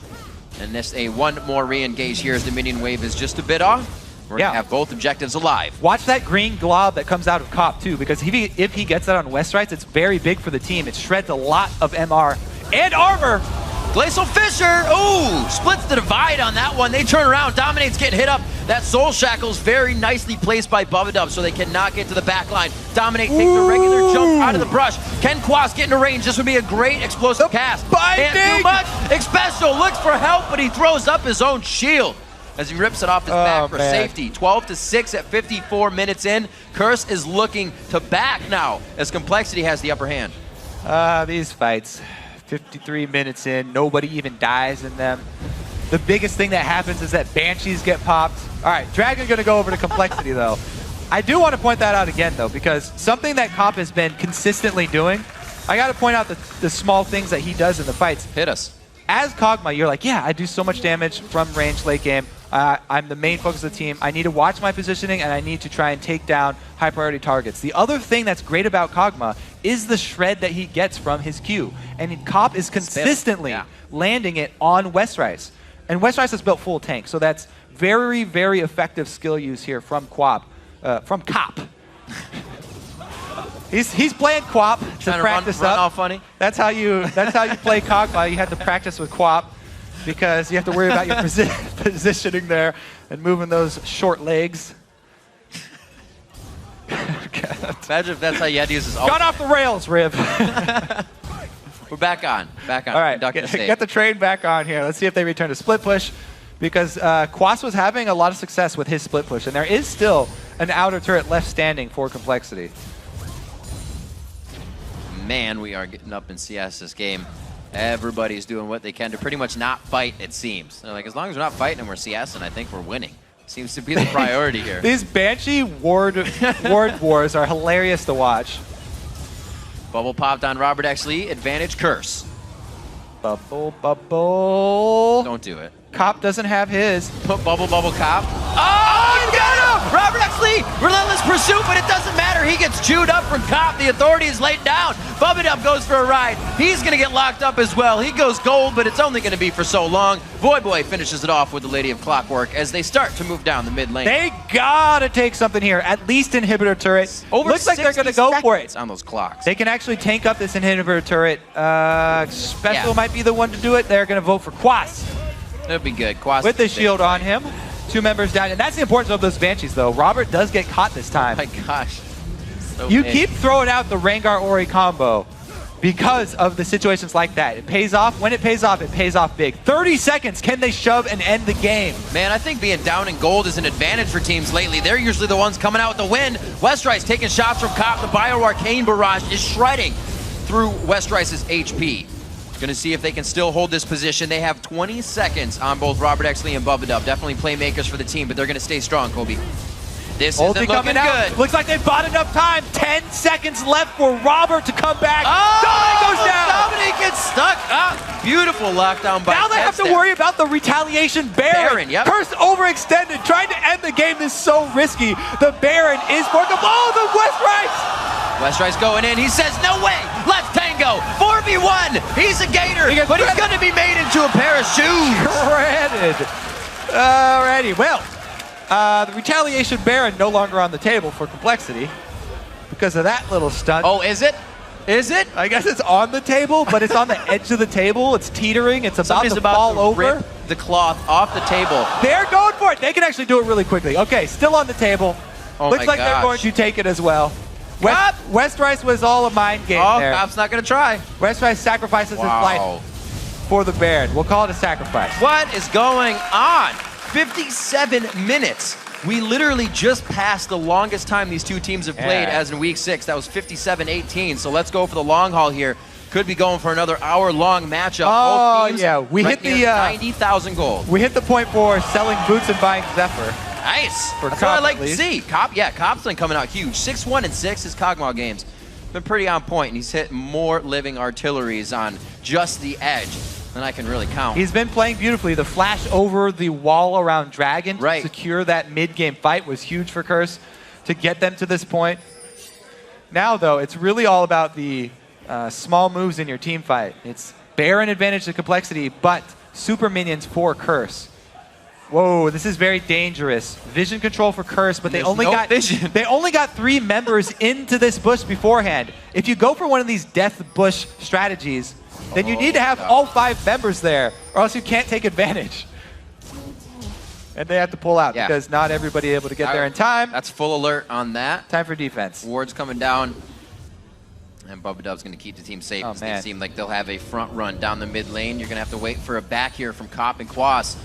And this one more re-engage here as the minion wave is just a bit off. We're going to have both objectives alive. Watch that green glob that comes out of Cop, too, because if he gets that on Westrice, it's very big for the team. It shreds a lot of MR and armor. Glacial Fissure, ooh, splits the divide on that one. They turn around, Dominate's getting hit up. That Soul Shackle's very nicely placed by Bubba so they cannot get to the back line. Dominate takes a regular jump out of the brush. Can Quas get into range? This would be a great explosive cast. Can't do much. Xpecial looks for help, but he throws up his own shield as he rips it off his back for safety. 12-6 at 54 minutes in. Curse is looking to back now as Complexity has the upper hand. These fights. 53 minutes in, nobody even dies in them. The biggest thing that happens is that Banshees get popped. All right, Dragon gonna go over to Complexity though. I do want to point that out again though, because something that Cop has been consistently doing, I gotta point out the small things that he does in the fights. Hit us. As Kog'Maw, you're like, yeah, I do so much damage from range late game. I'm the main focus of the team. I need to watch my positioning, and I need to try and take down high-priority targets. The other thing that's great about Kog'Maw is the shred that he gets from his Q. And Cop is consistently landing it on Westrice. And Westrice has built full tank, so that's very, very effective skill use here from Cop. He's playing Quap to practice run up. all funny. That's how you play Kog'Maw. You have to practice with Quap because you have to worry about your positioning there and moving those short legs. Imagine if that's how you had to use this. Got off the rails, Riv. We're back on. Back on. All right, get the train back on here. Let's see if they return to split push, because Quas was having a lot of success with his split push, and there is still an outer turret left standing for Complexity. Man, we are getting up in CS this game. Everybody's doing what they can to pretty much not fight, it seems. They're like, as long as we're not fighting and we're CS, and I think we're winning. Seems to be the priority here. These Banshee ward wars are hilarious to watch. Bubble popped on Robert Exley. Advantage Curse. Bubble. Don't do it. Cop doesn't have his. Put Bubble Cop. Oh, you got him! Robert Exley, relentless pursuit, but it doesn't matter. He gets chewed up from Cop. The authority is laid down. Bubba goes for a ride. He's going to get locked up as well. He goes gold, but it's only going to be for so long. Boy finishes it off with the Lady of Clockwork as they start to move down the mid lane. They gotta take something here. At least inhibitor turret. Looks like they're going to go for it. On those clocks. They can actually tank up this inhibitor turret. Special might be the one to do it. They're going to vote for Quas. That'd be good. Quas with the shield on him. 2 members down. And that's the importance of those Banshees, though. Robert does get caught this time. Oh my gosh. So you keep throwing out the Rengar-Ori combo because of the situations like that. It pays off. When it pays off big. 30 seconds. Can they shove and end the game? Man, I think being down in gold is an advantage for teams lately. They're usually the ones coming out with the win. Westrice taking shots from Cop. The Bio Arcane Barrage is shredding through Westrice's HP. Going to see if they can still hold this position. They have 20 seconds on both Robert Exley and Bubba Dub. Definitely playmakers for the team, but they're going to stay strong, Kobe. This isn't looking good. Looks like they've bought enough time. 10 seconds left for Robert to come back. Oh, Dominic goes down. Dominic gets stuck. Beautiful lockdown by Now they have to worry about the retaliation Baron. Yep. Curse overextended. Trying to end the game is so risky. The Baron is for the the West Rice. West Rice going in. He says, no way. Let's tango. 4v1. He's a gator, but he's going to be made into a pair of shoes. Shredded. Alrighty. Well, the retaliation Baron no longer on the table for complexity because of that little stunt. Oh, is it? Is it? I guess it's on the table, but it's on the edge of the table. It's teetering. It's about to fall over. Rip the cloth off the table. They're going for it. They can actually do it really quickly. Okay, still on the table. Oh Looks my like they're going gosh. to take it as well. Cop! West Rice was all a mind game Oh, there. Cop's not going to try. West Rice sacrifices his life for the Baron. We'll call it a sacrifice. What is going on? 57 minutes. We literally just passed the longest time these two teams have played as in week 6. That was 57-18. So let's go for the long haul here. Could be going for another hour-long matchup. Oh, Both teams yeah. We right hit the near 90,000 gold. We hit the point for selling boots and buying Zephyr. Nice. For That's Cop, what I like at to least. see. Cop's been coming out huge. 6-1 and 6 his Kog'Maw games. Been pretty on point, and he's hit more living artilleries on just the edge than I can really count. He's been playing beautifully. The flash over the wall around Dragon Right. to secure that mid-game fight was huge for Curse to get them to this point. Now, though, it's really all about the small moves in your team fight. It's Baron advantage to complexity, but super minions for Curse. Whoa, this is very dangerous. Vision control for Curse, but they There's only no got vision. they only got 3 members into this bush beforehand. If you go for one of these death bush strategies, then you need to have all 5 members there, or else you can't take advantage. And they have to pull out because not everybody able to get there in time. That's full alert on that. Time for defense. Ward's coming down. And Bubba Dub's going to keep the team safe. Oh, Because they man. seem like they'll have a front run down the mid lane. You're going to have to wait for a back here from Cop and Quas.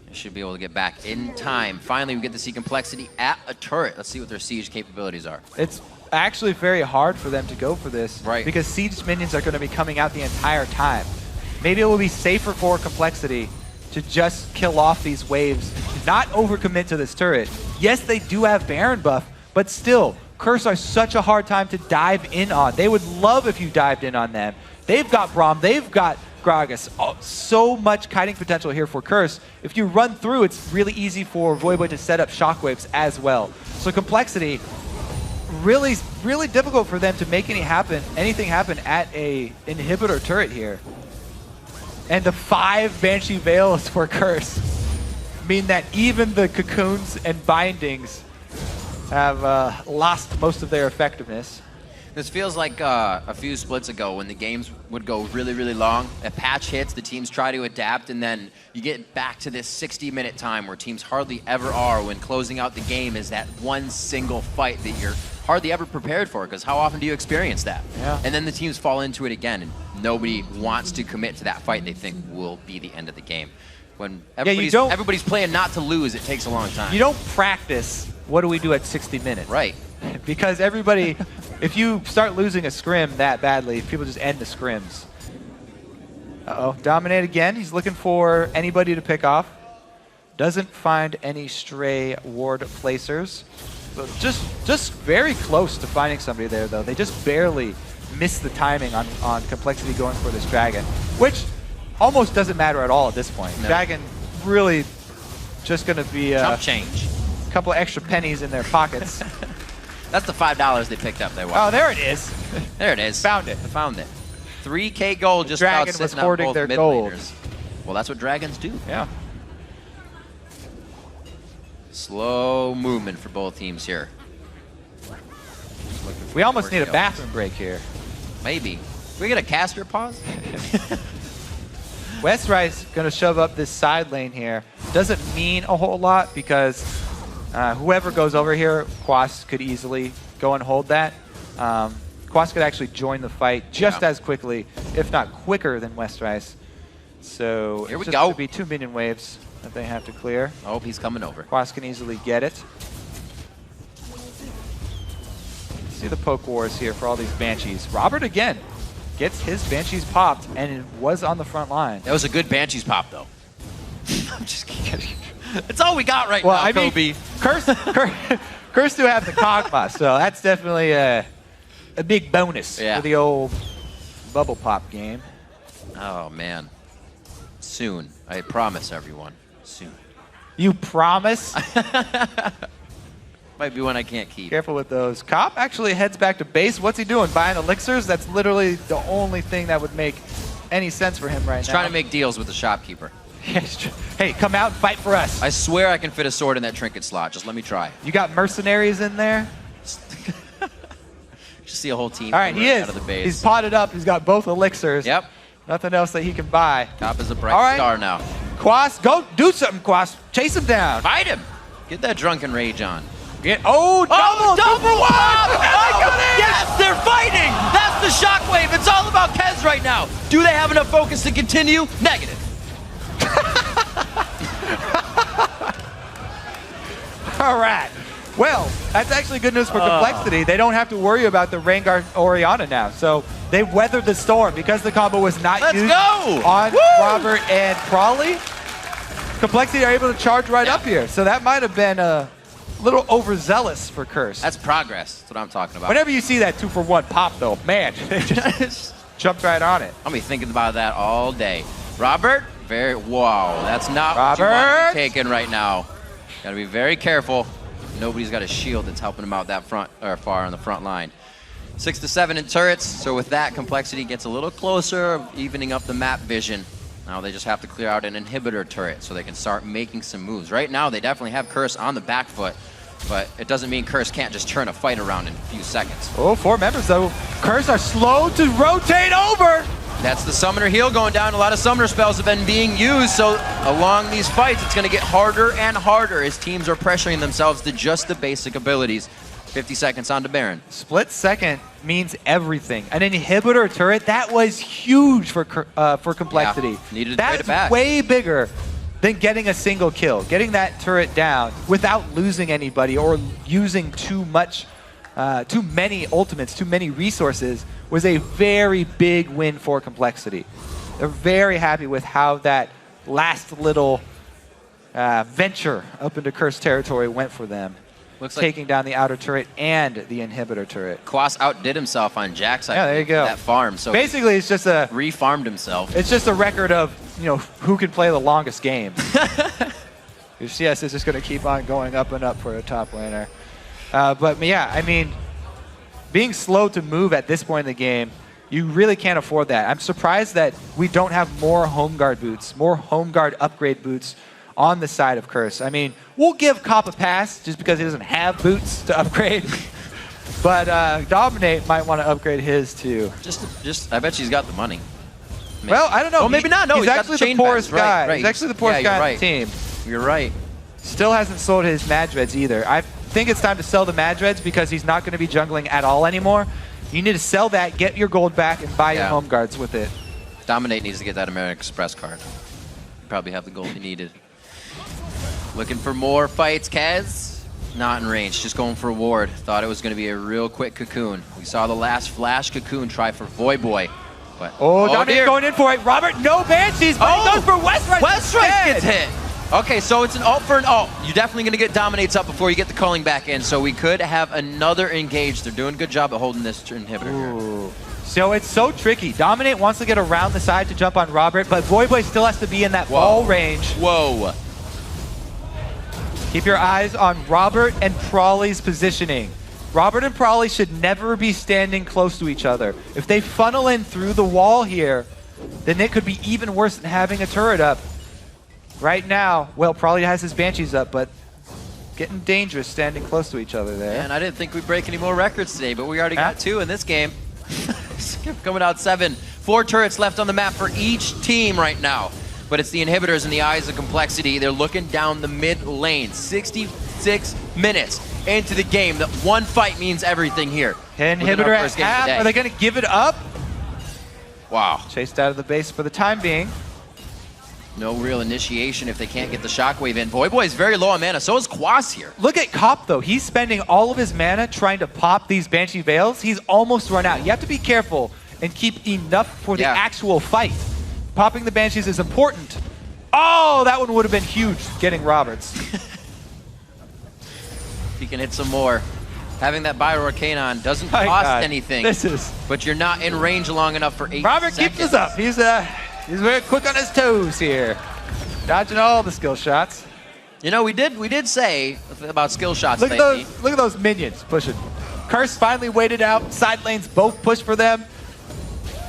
They should be able to get back in time. Finally, we get to see complexity at a turret. Let's see what their siege capabilities are. It's actually very hard for them to go for this. Right. Because siege minions are going to be coming out the entire time. Maybe it will be safer for complexity to just kill off these waves, not overcommit to this turret. Yes, they do have Baron buff, but still, Curse are such a hard time to dive in on. They would love if you dived in on them. They've got Braum, they've got Gragas. Oh, so much kiting potential here for Curse. If you run through, it's really easy for Voyboy to set up shockwaves as well. So complexity, really difficult for them to make anything happen at a inhibitor turret here. And the 5 Banshee Veils for Curse mean that even the cocoons and bindings have lost most of their effectiveness. This feels like a few splits ago when the games would go really, really long. A patch hits, the teams try to adapt, and then you get back to this 60-minute time where teams hardly ever are when closing out the game is that one single fight that you're hardly ever prepared for, because how often do you experience that? Yeah. And then the teams fall into it again, and nobody wants to commit to that fight they think will be the end of the game. When everybody's playing not to lose, it takes a long time. You don't practice, what do we do at 60 minutes? Right. Because everybody, if you start losing a scrim that badly, people just end the scrims. Uh-oh, Dominate again. He's looking for anybody to pick off. Doesn't find any stray ward placers. So just very close to finding somebody there, though. They just barely missed the timing on Complexity going for this dragon, which almost doesn't matter at all at this point. No. Dragon really just going to be Chump change. a couple extra pennies in their pockets. That's the $5 they picked up. Oh, there it is. There it is. Found it. I found it. 3K gold just Dragon about was sitting hoarding on both their mid gold. laners. Well, that's what dragons do. Yeah. Slow movement for both teams here. We almost need a bathroom break here. Maybe. Can we get a caster pause? West Rice going to shove up this side lane here. Doesn't mean a whole lot because whoever goes over here, Quas could easily go and hold that. Quas could actually join the fight just as quickly, if not quicker, than West Rice. So Here we it's just go. going to be 2 minion waves that they have to clear. Oh, he's coming over. Quas can easily get it. See the poke wars here for all these Banshees. Robert again. gets his Banshees popped and was on the front line. That was a good Banshees pop, though. I'm just kidding. That's all we got right Well, now, I mean, Kobe. Curse do have the Kog'Maw, so that's definitely a big bonus for the old bubble pop game. Oh, man. Soon. I promise everyone. Soon. You promise? Might be one I can't keep. Careful with those. Cop actually heads back to base. What's he doing? Buying elixirs? That's literally the only thing that would make any sense for him right He's now. trying to make deals with the shopkeeper. Hey, come out and fight for us. I swear I can fit a sword in that trinket slot. Just let me try. You got mercenaries in there? Just see a whole team All right, he is. out of the base. He's potted up. He's got both elixirs. Yep. Nothing else that he can buy. Cop is a bright All right. star now. Quas, go do something, Quas. Chase him down. Fight him. Get that drunken rage on. Double one! Oh, yes, they're fighting! That's the shockwave. It's all about Kez right now. Do they have enough focus to continue? Negative. All right. Well, that's actually good news for Complexity. They don't have to worry about the Rengar Orianna now. So they weathered the storm because the combo was not used on Robert and Prawley. Complexity are able to charge right up here. So that might have been a little overzealous for Curse. That's progress. That's what I'm talking about. Whenever you see that 2-for-1 pop, though, man, they just jumped right on it. I'll be thinking about that all day. Robert, wow, that's not what you want to be taking right now. Got to be very careful. Nobody's got a shield that's helping him out that front or far on the front line. 6 to 7 in turrets. So with that, Complexity gets a little closer, evening up the map vision. Now they just have to clear out an inhibitor turret so they can start making some moves. Right now, they definitely have Curse on the back foot, but it doesn't mean Curse can't just turn a fight around in a few seconds. Oh, 4 members, though. Curse are slow to rotate over. That's the summoner heal going down. A lot of summoner spells have been being used, so along these fights, it's going to get harder and harder as teams are pressuring themselves to just the basic abilities. 50 seconds on to Baron. Split second means everything. An inhibitor turret, that was huge for Complexity. Yeah, needed to trade it back. That's way bigger than getting a single kill. Getting that turret down without losing anybody or using too many ultimates, too many resources was a very big win for Complexity. They're very happy with how that last little venture up into Curse territory went for them. Looks like taking down the outer turret and the inhibitor turret. Quas outdid himself on Jack's there you go. That farm. So basically, it's just a refarmed himself. It's just a record of who can play the longest game. Your CS is just going to keep on going up and up for a top laner. But yeah, I mean, being slow to move at this point in the game, you really can't afford that. I'm surprised that we don't have more home guard boots, more home guard upgrade boots on the side of Curse. I mean, we'll give Cop a pass just because he doesn't have boots to upgrade. But Dominate might want to upgrade his too. Just, I bet she's got the money. Maybe. Well, I don't know. Oh, maybe not. No, he's actually the poorest guy. Right. He's actually the poorest guy on the team. You're right. Still hasn't sold his Madreds either. I think it's time to sell the Madreds because he's not going to be jungling at all anymore. You need to sell that, get your gold back, and buy your home guards with it. Dominate needs to get that American Express card. Probably have the gold he needed. Looking for more fights, Kez. Not in range, just going for a ward. Thought it was going to be a real quick cocoon. We saw the last flash cocoon try for Voyboy. But, Dominate's going in for it. Robert, no Banshees, but he goes for Westrike. Westrike gets hit. Okay, so it's an ult for an ult. You're definitely going to get Dominates up before you get the culling back in, so we could have another engage. They're doing a good job at holding this inhibitor here. So it's so tricky. Dominate wants to get around the side to jump on Robert, but Voyboy still has to be in that ball range. Whoa. Keep your eyes on Robert and Prawley's positioning. Robert and Prawley should never be standing close to each other. If they funnel in through the wall here, then it could be even worse than having a turret up. Right now, well, Prawley has his Banshees up, but getting dangerous standing close to each other there. And I didn't think we'd break any more records today, but we already got 2 in this game. Coming out 7. 4 turrets left on the map for each team right now. But it's the inhibitors in the eyes of Complexity. They're looking down the mid lane. 66 minutes into the game. That one fight means everything here. Inhibitor at half. Are they going to give it up? Wow. Chased out of the base for the time being. No real initiation if they can't get the shockwave in. Voyboy is very low on mana. So is Quas here. Look at Cop, though. He's spending all of his mana trying to pop these Banshee Veils. He's almost run out. You have to be careful and keep enough for the Yeah. actual fight. Popping the Banshees is important. Oh, that one would have been huge, getting Roberts. He can hit some more. Having that Pyroarcane on doesn't My cost God. anything. This is... But you're not in range long enough for 8 Robert seconds. keeps us up. He's very quick on his toes here. Dodging all the skill shots. You know, we did say about skill shots Look at lately. those minions pushing. Curse finally waited out. Side lanes both push for them.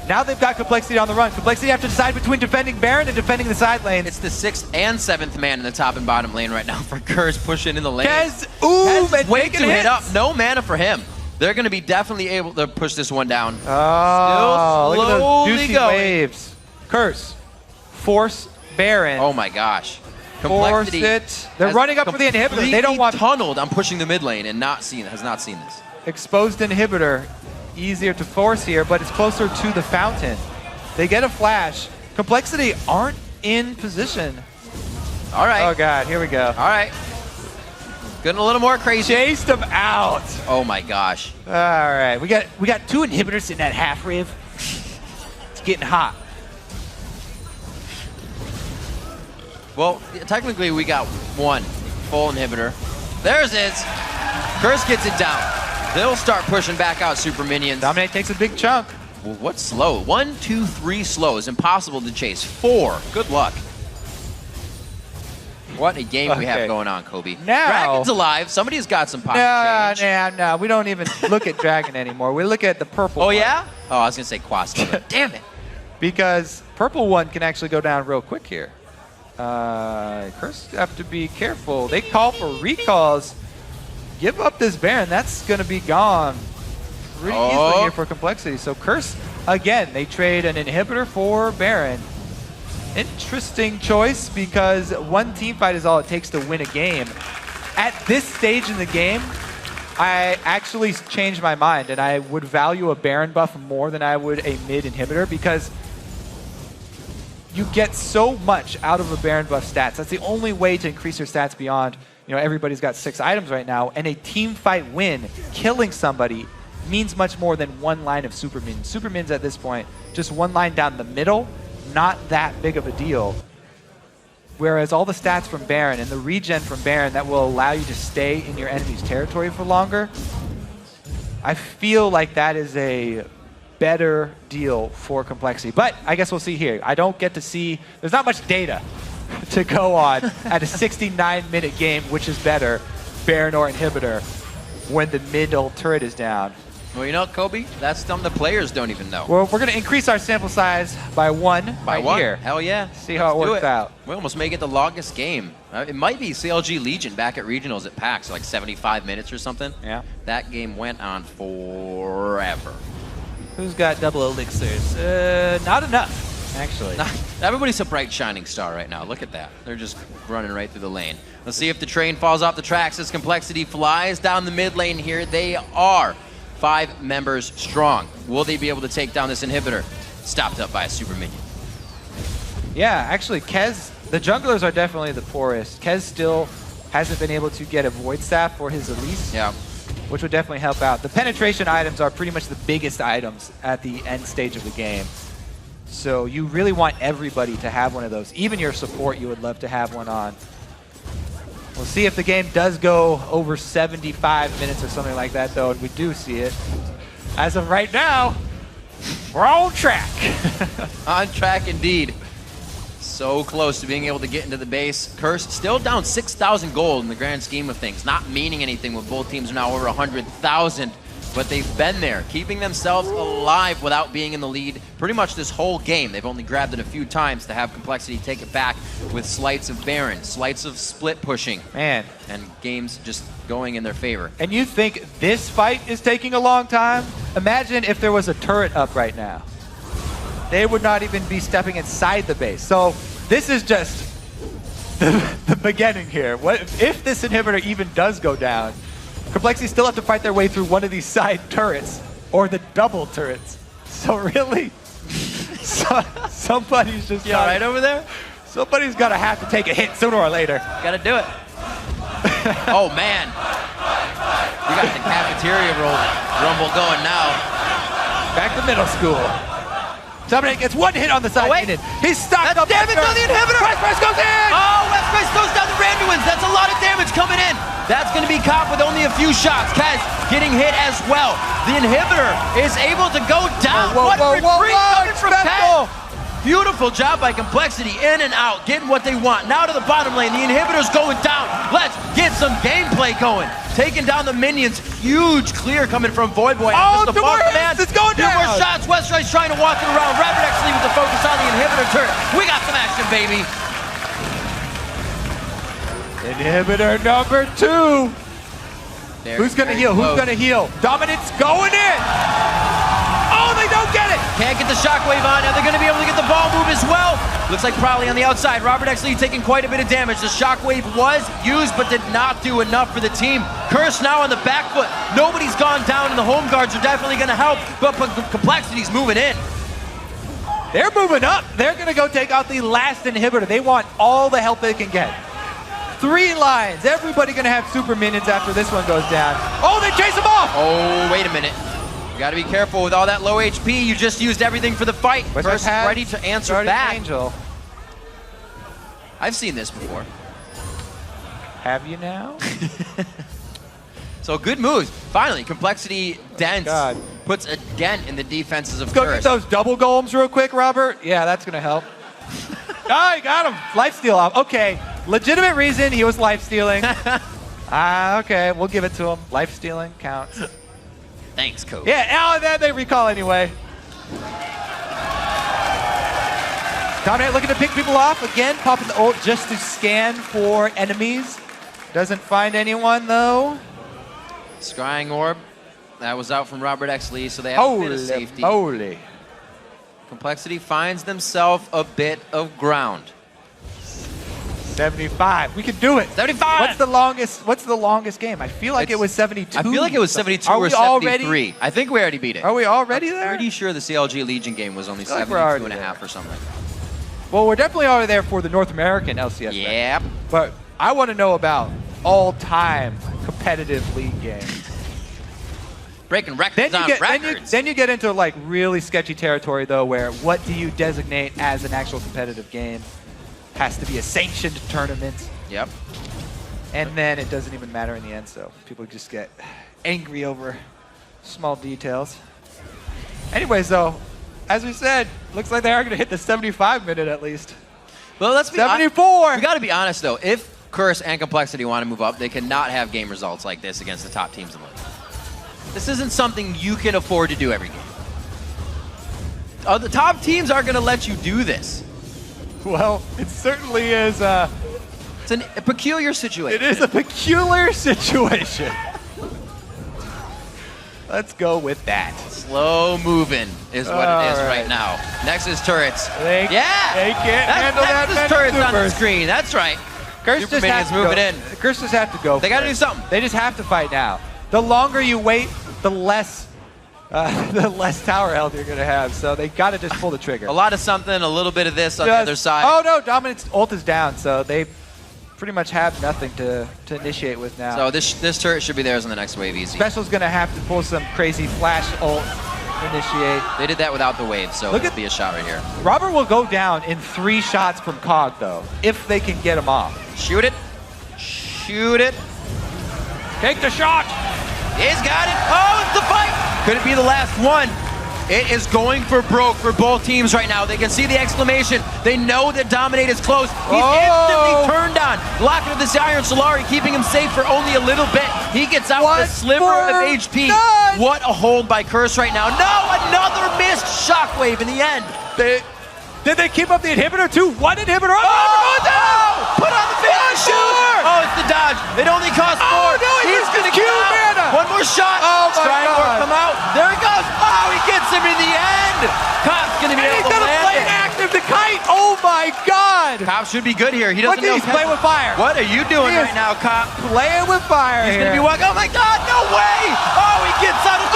Now they've got Complexity on the run. Complexity have to decide between defending Baron and defending the side lane. It's the 6th and 7th man in the top and bottom lane right now for Curse pushing in the lane. Kez, Kez and way taking to hit hits. up. No mana for him. They're going to be definitely able to push this one down. Oh, Still look at those slowly juicy going. waves. Curse, force Baron. Oh my gosh. Force it. They're has running up for the inhibitor. They don't want tunneled on pushing the mid lane and has not seen this. exposed inhibitor. Easier to force here, but it's closer to the fountain. They get a flash. Complexity aren't in position. All right. Oh God, here we go. All right. Getting a little more crazy. Chased him out. Oh my gosh. All right, we got 2 inhibitors in that half riv. It's getting hot. Well, technically we got 1 full inhibitor. There's it. Curse gets it down. They'll start pushing back out super minions. Dominate takes a big chunk. Well, what's slow? 1, 2, 3 slow is impossible to chase. 4. Good luck. What a game we have Okay. going on, Kobe. Now- Dragon's alive. Somebody's got some pocket change. No. We don't even look at Dragon anymore. We look at the purple Oh, one. yeah? Oh, I was going to say Quasco. Damn it. Because purple one can actually go down real quick here. Curse have to be careful. They call for recalls. Give up this Baron. That's going to be gone pretty easily here for Complexity. So Curse, again, they trade an inhibitor for Baron. Interesting choice because one team fight is all it takes to win a game. At this stage in the game, I actually changed my mind and I would value a Baron buff more than I would a mid inhibitor because you get so much out of a Baron buff stats. That's the only way to increase your stats beyond, everybody's got 6 items right now, and a team fight win, killing somebody, means much more than 1 line of super minions. Super minions at this point, just 1 line down the middle, not that big of a deal. Whereas all the stats from Baron and the regen from Baron that will allow you to stay in your enemy's territory for longer, I feel like that is a better deal for Complexity. But I guess we'll see here. I don't get to see, there's not much data to go on at a 69-minute game, which is better, Baron or Inhibitor, when the middle turret is down. Well, Kobe, that's something the players don't even know. Well, we're going to increase our sample size by 1 By right 1? here. Hell yeah. See how it Let's do works out. We almost make it the longest game. It might be CLG Legion back at Regionals at PAX, like 75 minutes or something. Yeah. That game went on forever. Who's got double elixirs? Not enough, actually. Everybody's a bright shining star right now. Look at that. They're just running right through the lane. Let's see if the train falls off the tracks as Complexity flies down the mid lane here. They are 5 members strong. Will they be able to take down this inhibitor? Stopped up by a super minion. Yeah, actually, Kez, the junglers are definitely the poorest. Kez still hasn't been able to get a Void Staff for his Elise, Yeah. which would definitely help out. The penetration items are pretty much the biggest items at the end stage of the game. So you really want everybody to have one of those. Even your support, you would love to have one on. We'll see if the game does go over 75 minutes or something like that, though, and we do see it. As of right now, we're on track. On track indeed. So close to being able to get into the base. Curse still down 6,000 gold in the grand scheme of things. Not meaning anything with both teams are now over 100,000. But they've been there, keeping themselves alive without being in the lead pretty much this whole game. They've only grabbed it a few times to have Complexity take it back with slights of Baron, slights of split pushing. Man. And games just going in their favor. And you think this fight is taking a long time? Imagine if there was a turret up right now. They would not even be stepping inside the base. So this is just the beginning here. What if this inhibitor even does go down? Complexity still have to fight their way through one of these side turrets or the double turrets. So really, somebody's just You all right over there? Somebody's gonna have to take a hit sooner or later. Gotta do it. Oh man. We got the cafeteria rumble going now. Back to middle school. Dominic gets one hit on the side. Oh, wait. He's stocked That's up. damage on the inhibitor. Price goes in. Oh, West Price throws down the Randuins. That's a lot of damage coming in. That's going to be caught with only a few shots. Kaz getting hit as well. The inhibitor is able to go down. What retreat coming from Kaz. Beautiful job by Complexity, in and out, getting what they want. Now to the bottom lane, the inhibitor's going down. Let's get some gameplay going. Taking down the minions, huge clear coming from Voidboy. Oh, the two more hits, it's going down. Two more shots, Westride's trying to walk it around. Rapid X with the focus on the inhibitor turret. We got some action, baby. Inhibitor number 2. Who's gonna heal? Who's gonna heal? Dominant's going in. Oh, they don't get it. Can't get the shockwave on. Now they're going to be able to get the ball move as well. Looks like probably on the outside. Robert X Lee taking quite a bit of damage. The shockwave was used, but did not do enough for the team. Curse now on the back foot. Nobody's gone down, and the home guards are definitely going to help, but Complexity's moving in. They're moving up. They're going to go take out the last inhibitor. They want all the help they can get. 3 lines. Everybody going to have super minions after this one goes down. Oh, they chase them off. Oh, wait a minute. You got to be careful with all that low HP. You just used everything for the fight. Curse is ready to answer back. Angel. I've seen this before. Have you now? So good moves. Finally, Complexity dents. God. Puts a dent in the defenses of Go Curse. get those double golems real quick, Robert. Yeah, that's going to help. Oh, he got him. Lifesteal off. Okay, legitimate reason he was lifestealing. Okay, we'll give it to him. Lifestealing counts. Thanks, coach. Yeah, and then they recall anyway. Dominate looking to pick people off. Again, popping the ult just to scan for enemies. Doesn't find anyone, though. Scrying Orb. That was out from Robert X Lee, so they have a bit of safety. Holy. Complexity finds themselves a bit of ground. 75. We can do it. 75. What's the longest game? I feel like it was 72. I feel like it was 72 Are or we 73. already? I think we already beat it. Are we already there? Pretty sure the CLG Legion game was only like 72 and a half or something. Well, we're definitely already there for the North American LCS. Yep. But I want to know about all-time competitive league games. Breaking records on records. Then you get into like really sketchy territory though, where what do you designate as an actual competitive game? Has to be a sanctioned tournament. Yep. And then it doesn't even matter in the end, so people just get angry over small details. Anyways, though, as we said, looks like they are going to hit the 75-minute at least. Well, let's be 74. We got to be honest though. If Curse and Complexity want to move up, they cannot have game results like this against the top teams in the league. This isn't something you can afford to do every game. The top teams aren't going to let you do this. Well, it certainly is. It's a peculiar situation. It is a peculiar situation. Let's go with that. Slow moving is what it is right now. Nexus turrets. They can't handle that. Nexus turrets on the screen. That's right. Curse just has to go. Moving in. Curse just have to go. They got to do something. They just have to fight now. The longer you wait, the less tower health you're going to have. So they got to just pull the trigger. A lot of something, a little bit of this on the other side. Oh, no, Dominant's ult is down, so they pretty much have nothing to initiate with now. So this turret should be theirs on the next wave easy. Special's going to have to pull some crazy flash ult initiate. They did that without the wave, so it'll be a shot right here. Robert will go down in 3 shots from COG, though, if they can get him off. Shoot it. Shoot it. Take the shot. He's got it. Oh, it's the fight. Could it be the last one? It is going for broke for both teams right now. They can see the exclamation. They know that Dominate is close. He's instantly turned on. Locking up this Iron Solari, keeping him safe for only a little bit. He gets out with a sliver of HP. What a hold by Curse right now. No, another missed shockwave in the end. Did they keep up the inhibitor too? One inhibitor. Put on the finish. Oh, it's the dodge. It only costs 4. Oh, no, he's going to get out. One more shot. Oh, my God. Come out. There he goes. Oh, he gets him in the end. Cop's going to be able to land it. He's going to play active the kite. Oh, my God. Cop should be good here. He doesn't know. He's playing with fire. What are you doing right now, Cop? Playing with fire. He's going to be walking. Oh, my God. No way. Oh, he gets out of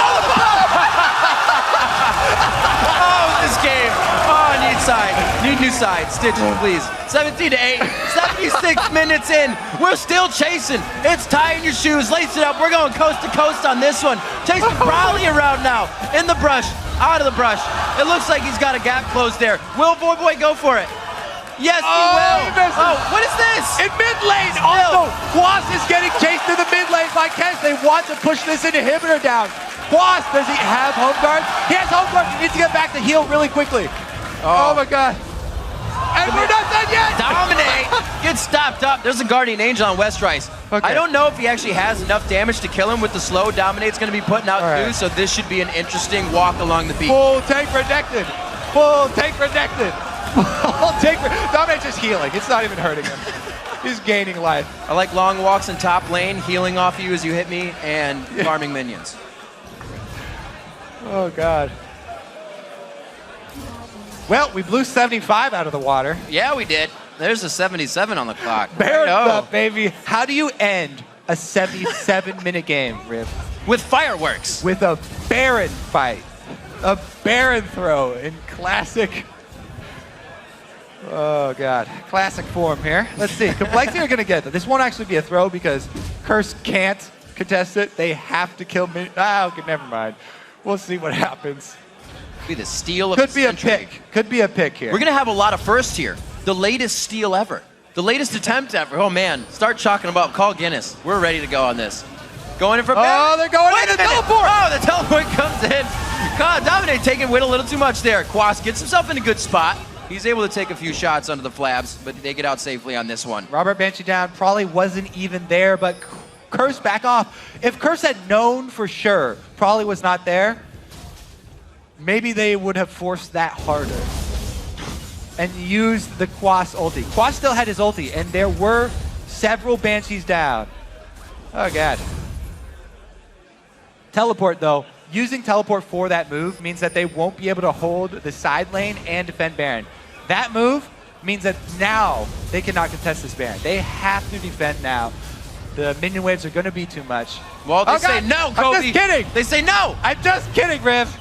Oh, this game. Oh, need side. Need new side. Stitches, please. 17-8. 76 minutes in. We're still chasing. It's tying your shoes. Lace it up. We're going coast to coast on this one. Chasing Brawley around now. In the brush. out of the brush. It looks like he's got a gap closed there. Will Voyboy go for it? Yes, he will. He misses. Oh, what is this? In mid lane, also, Quas is getting chased through the mid lane by Kens. They want to push this inhibitor down. Quas, does he have home guard? He has home guard. He needs to get back to heal really quickly. Oh my God. And we're not done yet. Dominate. Gets stopped up. There's a Guardian Angel on Westrice. Okay. I don't know if he actually has enough damage to kill him with the slow. Dominate's going to be putting out All right. too, so this should be an interesting walk along the beach. Full tank protected. Full tank protected. Full tank. Dominate's just healing. It's not even hurting him. He's gaining life. I like long walks in top lane, healing off you as you hit me, and farming minions. Oh God. Well, we blew 75 out of the water. Yeah, we did. There's a 77 on the clock. Baron's There we go. up, baby. How do you end a 77-minute game, Riv? With fireworks. With a Baron fight. A Baron throw in classic. Oh, God. Classic form here. Let's see. Complexity are going to get that. This won't actually be a throw because Curse can't contest it. They have to kill me. Okay, never mind. We'll see what happens. Be the steal of Could the be a century. pick. Could be a pick here. We're going to have a lot of firsts here. The latest steal ever. The latest attempt ever. Oh, man. Start chalking them up. Call Guinness. We're ready to go on this. Going in for Oh, they're going Wait in a the minute. teleport. Oh, the teleport comes in. God, Dominate taking Wit a little too much there. Quas gets himself in a good spot. He's able to take a few shots under the flabs, but they get out safely on this one. Robert Banshee down probably wasn't even there, but Curse back off. If Curse had known for sure probably was not there, maybe they would have forced that harder and used the Quas ulti. Quas still had his ulti, and there were several Banshees down. Oh, God. Teleport, though. Using teleport for that move means that they won't be able to hold the side lane and defend Baron. That move means that now they cannot contest this Baron. They have to defend now. The minion waves are going to be too much. Well, they Oh, say God. no, Kobe. I'm just kidding. They say no. I'm just kidding, Riv.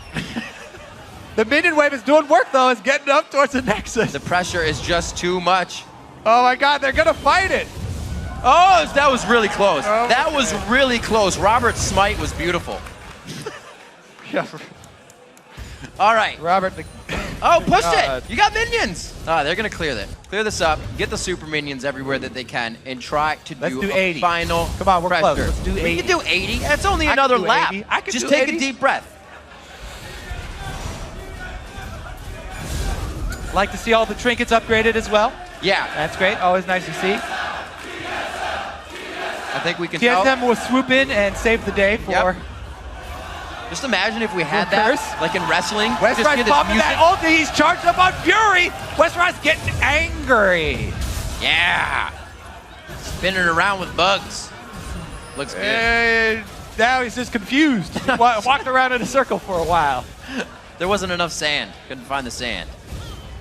The minion wave is doing work, though. It's getting up towards the Nexus. The pressure is just too much. Oh, my God. They're going to fight it. Oh, that was really close. Oh, that was really close. Robert's smite was beautiful. Yeah. All right. Robert. Oh, pushed God. it. You got minions. They're going to clear that. Clear this up. Get the super minions everywhere that they can and try to Let's do a 80. final Come on, we're pressure. close. Let's do We 80. can do 80. That's only I another can do lap. 80. I can Just do take 80. a deep breath. Like to see all the trinkets upgraded as well. Yeah, That's great. Always nice to see. I think we can tell. TSM will swoop in and save the day for Yep. Just imagine if we had For that, Curse. like in wrestling. West just Rice get this popping music. that ulti. He's charged up on Fury. West Rice getting angry. Yeah. Spinning around with bugs. Looks good. And now he's just confused. He walked around in a circle for a while. There wasn't enough sand. Couldn't find the sand.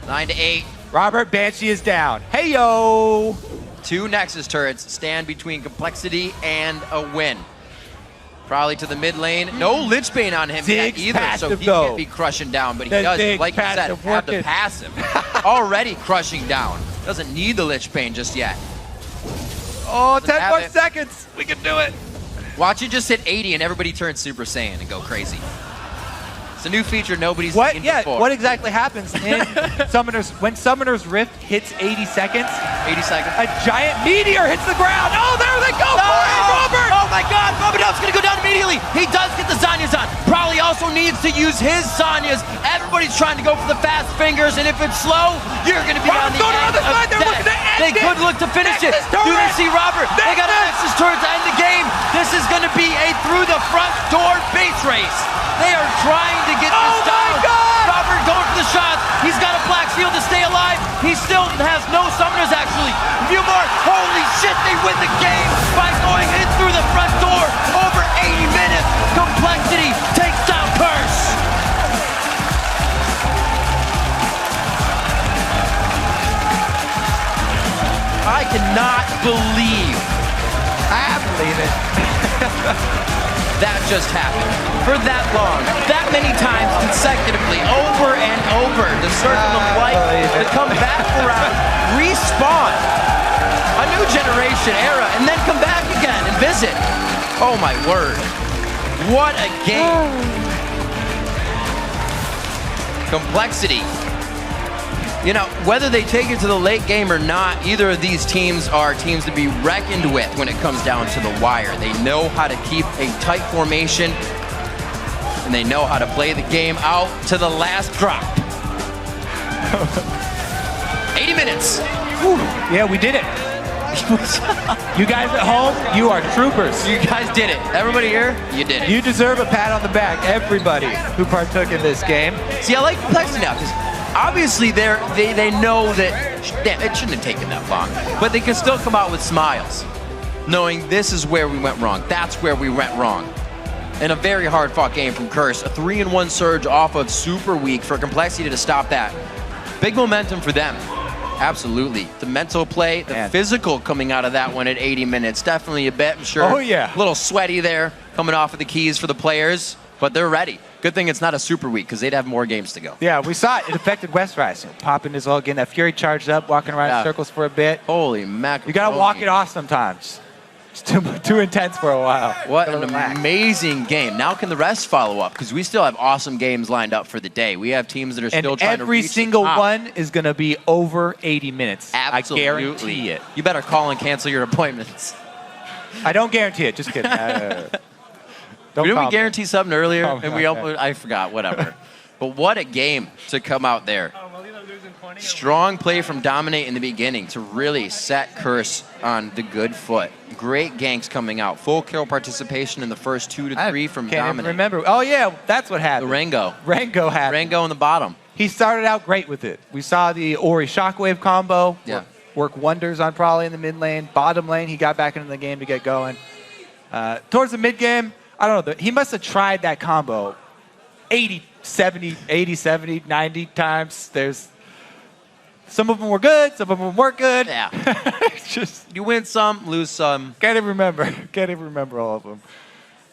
9 to 8. Robert Banshee is down. Hey, yo. 2 Nexus turrets stand between complexity and a win. Probably to the mid lane. No Lich Bane on him yet Ziggs either, so passive, he though. can't be crushing down, but he The does, Ziggs like you said, passive have the working. passive. Already crushing down. Doesn't need the Lich Bane just yet. Oh, 10 have more it. seconds. We can do it. Watch it just hit 80 and everybody turns Super Saiyan and go crazy. It's a new feature nobody's What? seen Yeah. before. What exactly happens in Summoner's when Summoner's Rift hits 80 seconds? 80 seconds. A giant meteor hits the ground. Oh, there they go for it, Robert. Oh my God, Bobadov's gonna go down immediately. He does get the Zanyas on. Probably also needs to use his Zanyas. Everybody's trying to go for the fast fingers, and if it's slow, you're gonna be on Robert's the going end around the of side. They're death. looking to end They it. could look to finish it. Nexus Do they turret. see Robert? They got a Nexus turret to end the game. This is gonna be a through the front door base race. They are trying to get this Oh my down. God! Robert going for the shots. He's got a black shield to stay alive. He still has no summoners actually. A few more. Holy shit, they win the game by going in through the front door. Over 80 minutes. Complexity takes down Curse. I cannot believe I believe it. that just happened. For that long, that many times consecutively, over and over, the circle of life to come back around, respawn, a new generation era, and then come back again and visit. Oh my word. What a game. Complexity. You know, whether they take it to the late game or not, either of these teams are teams to be reckoned with when it comes down to the wire. They know how to keep a tight formation, and they know how to play the game out to the last drop. 80 minutes. Whew. Yeah, we did it. You guys at home, you are troopers. You guys did it. Everybody here, you did it. You deserve a pat on the back, everybody who partook in this game. See, I like complexity now, because obviously they know that, damn, it shouldn't have taken that long, but they can still come out with smiles, knowing this is where we went wrong. That's where we went wrong. In a very hard-fought game from Curse, a 3-1 surge off of Super Week for Complexity to stop that. Big momentum for them. Absolutely. The mental play, the physical coming out of that one at 80 minutes. Definitely a bit, I'm sure. Oh, yeah. A little sweaty there coming off of the keys for the players, but they're ready. Good thing it's not a Super Week because they'd have more games to go. Yeah, we saw it. It affected Westrise. Popping his all, getting that Fury charged up, walking around in circles for a bit. Holy mackerel. You got to walk it off sometimes. It's too intense for a while. What an amazing game. Now can the rest follow up? Because we still have awesome games lined up for the day. We have teams that are still trying to reach every single the top. one is going to be over 80 minutes. Absolutely. I guarantee it. You better call and cancel your appointments. I don't guarantee it. Just kidding. Didn't call we me. guarantee something earlier? Oh, And I forgot, whatever. But what a game to come out there. Strong play from Dominate in the beginning to really set Curse on the good foot. Great ganks coming out. Full kill participation in the first 2 to 3 from Can't even Dominate. remember. Oh, yeah, that's what The happened. Rango. Rango happened. Rango in the bottom. He started out great with it. We saw the Ori Shockwave combo work wonders on Probably in the mid lane. Bottom lane, he got back into the game to get going. Towards the mid game, I don't know. He must have tried that combo 80, 70, 90 times. Some of them were good, some of them weren't good. Yeah. It's just You win some, lose some. can't even remember all of them.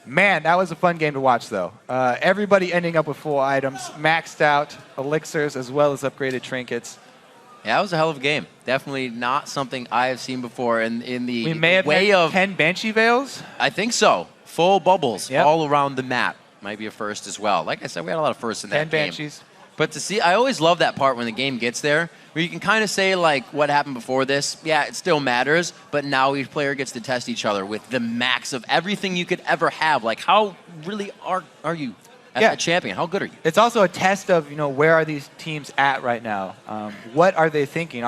Man, that was a fun game to watch, though. Everybody ending up with full items, maxed out elixirs, as well as upgraded trinkets. Yeah, it was a hell of a game. Definitely not something I have seen before in the We may have way had of 10 Banshee Veils. I think so. Full bubbles Yep. all around the map. Might be a first as well. Like I said, we had a lot of firsts in that 10 game. Banshees. But to see, I always love that part when the game gets there, where you can kind of say, like, what happened before this. Yeah, it still matters, but now each player gets to test each other with the max of everything you could ever have. Like, how really are you as a champion? How good are you? It's also a test of, where are these teams at right now? What are they thinking?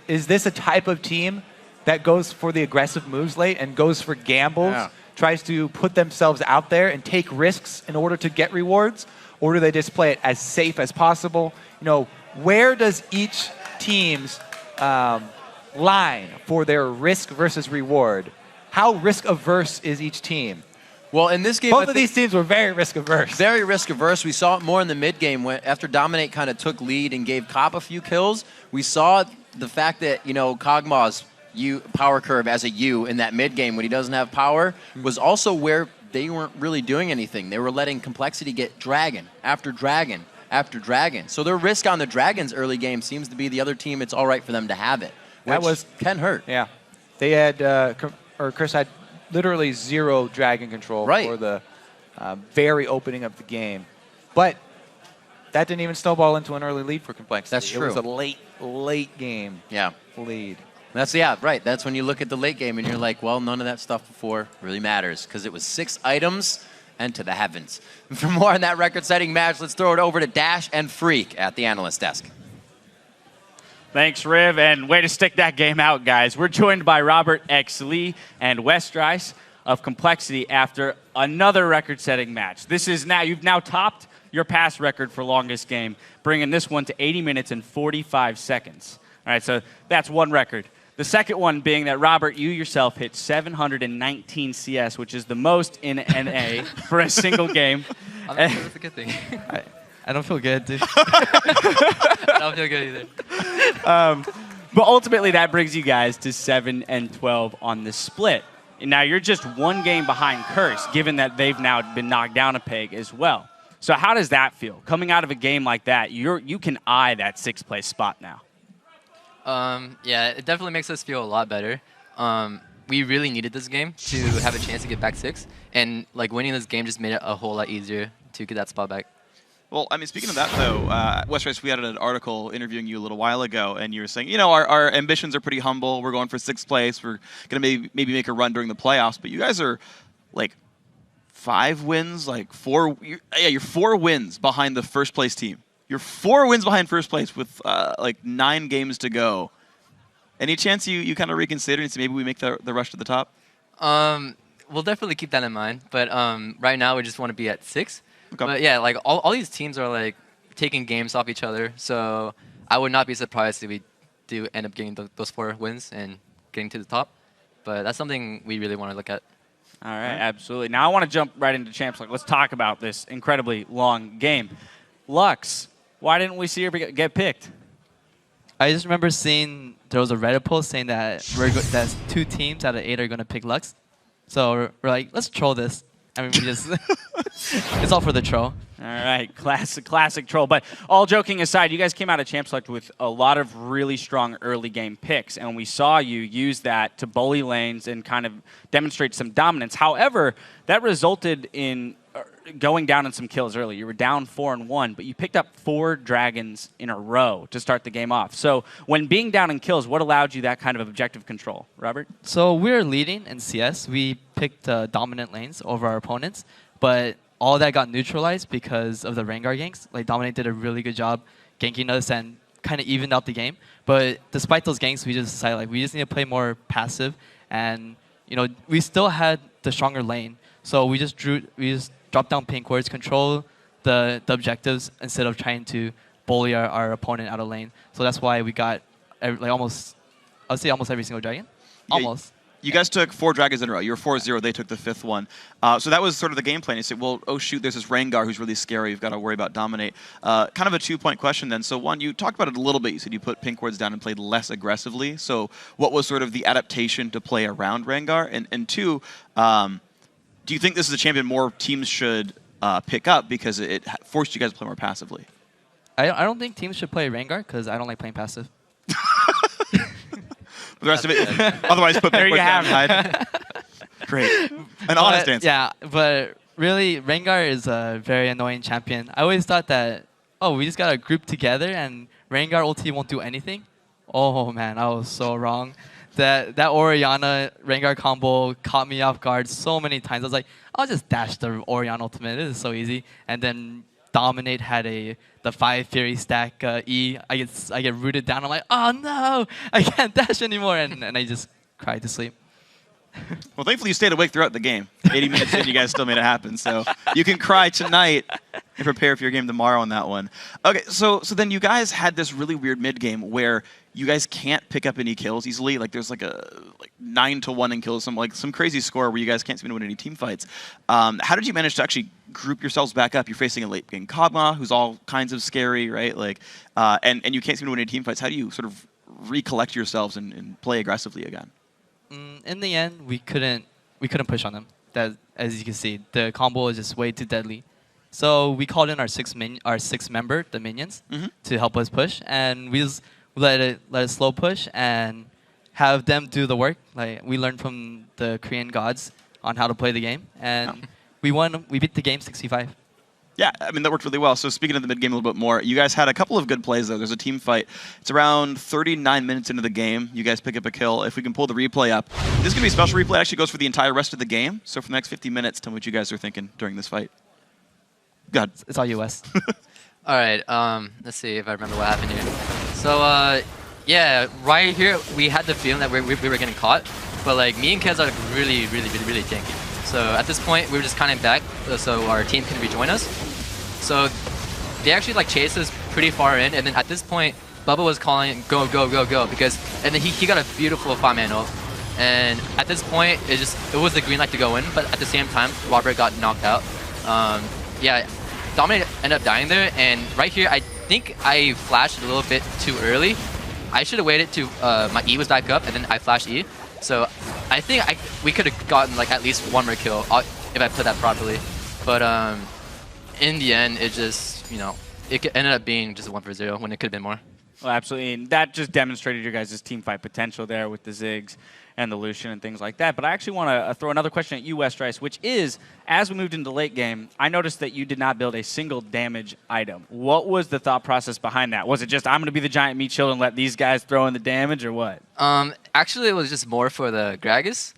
Is this a type of team that goes for the aggressive moves late and goes for gambles, tries to put themselves out there and take risks in order to get rewards? Or do they just play it as safe as possible? Where does each team's line for their risk versus reward? How risk averse is each team? Well, in this game, both of these teams were very risk averse. Very risk averse. We saw it more in the mid game when after Dominate kind of took lead and gave Cop a few kills. We saw the fact that Kog'Maw's power curve as a U in that mid game when he doesn't have power was also where they weren't really doing anything. They were letting Complexity get dragon after dragon after dragon. So their risk on the dragons early game seems to be the other team. It's all right for them to have it. Which can hurt. Yeah, they had Chris had literally 0 dragon control for the very opening of the game, but that didn't even snowball into an early lead for Complexity. That's true. It was a late game. Lead. That's when you look at the late game and you're like, well, none of that stuff before really matters because it was 6 items and to the heavens. For more on that record-setting match, let's throw it over to Dash and Freak at the analyst desk. Thanks, Riv, and way to stick that game out, guys. We're joined by Robert X. Lee and Wes Dries of Complexity after another record-setting match. You've now topped your past record for longest game, bringing this one to 80 minutes and 45 seconds. All right, so that's one record. The second one being that, Robert, you yourself hit 719 CS, which is the most in NA for a single game. I'm not sure that's a good thing. I don't feel good, dude. I don't feel good either. But ultimately, that brings you guys to 7-12 on the split. And now you're just one game behind Curse, given that they've now been knocked down a peg as well. So how does that feel? Coming out of a game like that, you can eye that 6th place spot now. Yeah, it definitely makes us feel a lot better. We really needed this game to have a chance to get back 6, and winning this game just made it a whole lot easier to get that spot back. Well, I mean, speaking of that, though, Westrice, we had an article interviewing you a little while ago, and you were saying, you know, our ambitions are pretty humble. We're going for 6th place. We're going to maybe make a run during the playoffs. But you guys are, like, 5 wins, like 4. You're 4 wins behind the first place team. You're 4 wins behind first place with, like, 9 games to go. Any chance you kind of reconsider and say maybe we make the rush to the top? We'll definitely keep that in mind. But right now, we just want to be at 6. Okay. But yeah, like all these teams are like taking games off each other, so I would not be surprised if we do end up getting those 4 wins and getting to the top. But that's something we really want to look at. All right, absolutely. Now I want to jump right into Champs League. Let's talk about this incredibly long game. Lux, why didn't we see her get picked? I just remember seeing there was a Reddit post saying that that 2 teams out of 8 are going to pick Lux. So we're like, let's troll this. I mean, we just it's all for the troll. All right, classic troll. But all joking aside, you guys came out of Champ Select with a lot of really strong early game picks, and we saw you use that to bully lanes and kind of demonstrate some dominance. However, that resulted in going down in some kills early. You were down 4-1, but you picked up 4 dragons in a row to start the game off. So when being down in kills, what allowed you that kind of objective control? Robert? So we're leading in CS. We picked dominant lanes over our opponents, but all that got neutralized because of the Rengar ganks. Like, Dominate did a really good job ganking us and kind of evened out the game. But despite those ganks, we just decided like we just need to play more passive, and you know we still had the stronger lane. So we just drop down pink wards, control the objectives instead of trying to bully our opponent out of lane. So that's why we got like I would say almost every single dragon. Yeah, Almost. You guys took 4 dragons in a row. You were 4-0. They took the 5th one. So that was sort of the game plan. You said, well, oh, shoot, there's this Rengar who's really scary. You've got to worry about Dominate. Kind of a 2-point question then. So, one, you talked about it a little bit. You said you put pink wards down and played less aggressively. So what was sort of the adaptation to play around Rengar? And 2, do you think this is a champion more teams should pick up because it forced you guys to play more passively? I don't think teams should play Rengar because I don't like playing passive. The rest of it, otherwise put pink wards down and hide. Great. An honest answer. Yeah, but really, Rengar is a very annoying champion. I always thought that, oh, we just got to group together and Rengar ulti won't do anything. Oh, man, I was so wrong. That Orianna Rengar combo caught me off guard so many times. I was like, I'll just dash the Orianna ultimate. This is so easy. And then Dominate had the 5 Fury stack E. I get rooted down. I'm like, oh no, I can't dash anymore. And I just cried to sleep. Well, thankfully you stayed awake throughout the game. 80 minutes in, you guys still made it happen. So you can cry tonight and prepare for your game tomorrow on that one. Okay, so then you guys had this really weird mid game where you guys can't pick up any kills easily. Like there's like a 9-1 in kills, some crazy score where you guys can't seem to win any team fights. How did you manage to actually group yourselves back up? You're facing a late game Kog'Maw, who's all kinds of scary, right? Like, and you can't seem to win any team fights. How do you sort of recollect yourselves and play aggressively again? In the end, we couldn't push on them. That, as you can see, the combo is just way too deadly. So we called in our 6 member, the minions, to help us push, and we just let it slow push and have them do the work. Like we learned from the Korean gods on how to play the game, and we won. We beat the game 65. Yeah, I mean, that worked really well. So speaking of the mid-game a little bit more, you guys had a couple of good plays, though. There's a team fight. It's around 39 minutes into the game. You guys pick up a kill. If we can pull the replay up. This is going to be a special replay. It actually goes for the entire rest of the game. So for the next 50 minutes, tell me what you guys are thinking during this fight. Go ahead. It's all US. All right, let's see if I remember what happened here. So, yeah, right here, we had the feeling that we were getting caught. But, like, me and Kez are really tanky. So at this point, we were just kind of back so our team can rejoin us. So they actually like chased us pretty far in, and then at this point, Bubba was calling go because, and then he got a beautiful 5-man ult. And at this point, it was the green light to go in, but at the same time, Robert got knocked out. Yeah, Dominate ended up dying there, and right here, I think I flashed a little bit too early. I should have waited till my E was back up, and then I flashed E. So I think we could have gotten like at least one more kill if I played that properly. But in the end, it just, you know, it ended up being just a 1-for-0 when it could have been more. Well, absolutely. And that just demonstrated your guys' team fight potential there with the Ziggs and the Lucian and things like that. But I actually want to throw another question at you, Westrice, which is, as we moved into late game, I noticed that you did not build a single damage item. What was the thought process behind that? Was it just, I'm going to be the giant meat shield and let these guys throw in the damage, or what? Actually, it was just more for the Gragas.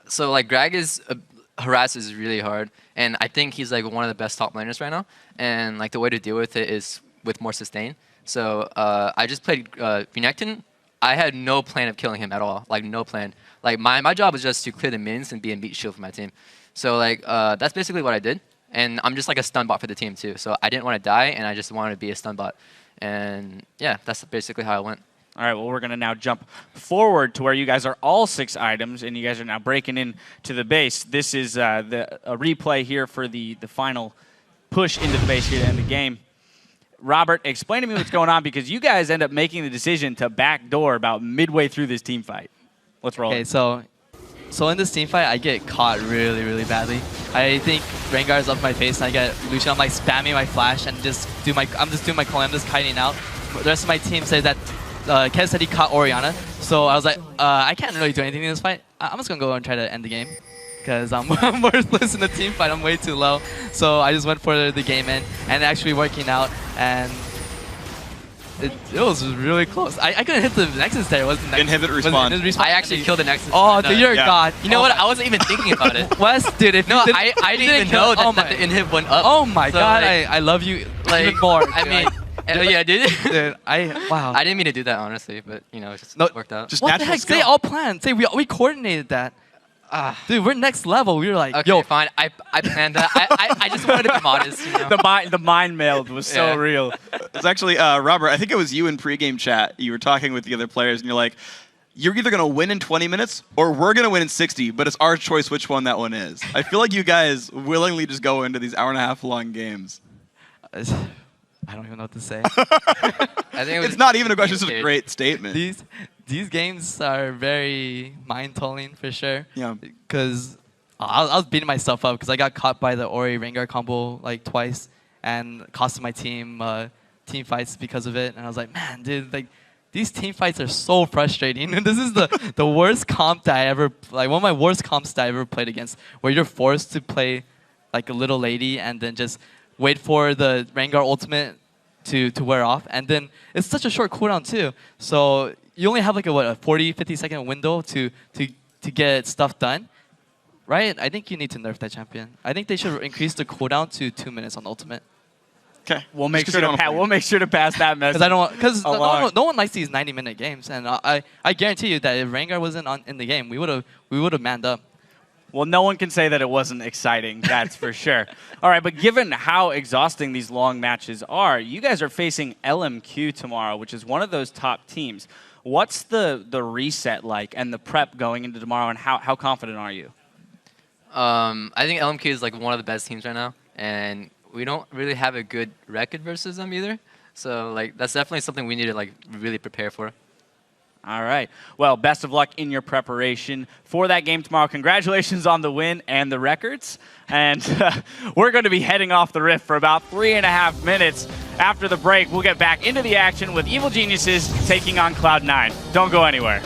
So, like, Gragas harasses really hard, and I think he's, like, one of the best top laners right now. And, like, the way to deal with it is with more sustain. So I just played Renekton. I had no plan of killing him at all, like no plan. Like my job was just to clear the minions and be a meat shield for my team. So like that's basically what I did. And I'm just like a stun bot for the team too. So I didn't want to die, and I just wanted to be a stun bot. And yeah, that's basically how it went. All right, well, we're going to now jump forward to where you guys are all 6 items, and you guys are now breaking into the base. This is a replay here for the final push into the base here to end the game. Robert, explain to me what's going on, because you guys end up making the decision to backdoor about midway through this team fight. Let's roll. Okay, so in this team fight, I get caught really, really badly. I think Rengar's up my face, and I get Lucian. I'm like spamming my flash and I'm just doing my COL. I'm just kiting out. The rest of my team says that Kez said he caught Orianna, so I was like, I can't really do anything in this fight. I'm just gonna go and try to end the game, because I'm worthless in the team fight. I'm way too low. So I just went for the game end, and actually working out, and it was really close. I couldn't hit the Nexus there. It wasn't Inhibit respawn. I actually killed the Nexus. Oh, dude, you're a god. You know what? I wasn't even thinking about it. Wes, dude, if no, you I didn't even know that the inhib went up. Oh my god, like, I love you like, even more. I mean, yeah, dude. Dude, wow. I didn't mean to do that, honestly, but you know, it just worked out. Just what the heck? skill. They all planned. Say we coordinated that. Dude, we're next level. We were like, okay, yo, fine. I planned that. I just wanted to be modest. You know? The mind meld was so real. It's actually Robert. I think it was you in pregame chat. You were talking with the other players, and you're like, "You're either gonna win in 20 minutes or we're gonna win in 60, but it's our choice which one that one is." I feel like you guys willingly just go into these hour-and-a-half long games. I don't even know what to say. I think it's not even a question. It's just a great statement. These games are very mind-tolling for sure. Yeah. Because I was beating myself up because I got caught by the Ori Rengar combo like twice and costing my team team fights because of it. And I was like, man, dude, like these team fights are so frustrating. And this is the worst comp that I ever, like one of my worst comps that I ever played against, where you're forced to play like a little lady and then just wait for the Rengar ultimate to wear off. And then it's such a short cooldown too. So you only have like a 40, 50-second window to get stuff done, right? I think you need to nerf that champion. I think they should increase the cooldown to 2 minutes on ultimate. Okay, we'll make sure to pass that message. Because no one likes these 90-minute games, and I guarantee you that if Rengar wasn't in the game, we would have manned up. Well, no one can say that it wasn't exciting, that's for sure. All right, but given how exhausting these long matches are, you guys are facing LMQ tomorrow, which is one of those top teams. What's the reset like and the prep going into tomorrow, and how confident are you? I think LMQ is like one of the best teams right now, and we don't really have a good record versus them either. So like that's definitely something we need to like really prepare for. All right. Well, best of luck in your preparation for that game tomorrow. Congratulations on the win and the records. And we're going to be heading off the Rift for about 3.5 minutes. After the break, we'll get back into the action with Evil Geniuses taking on Cloud9. Don't go anywhere.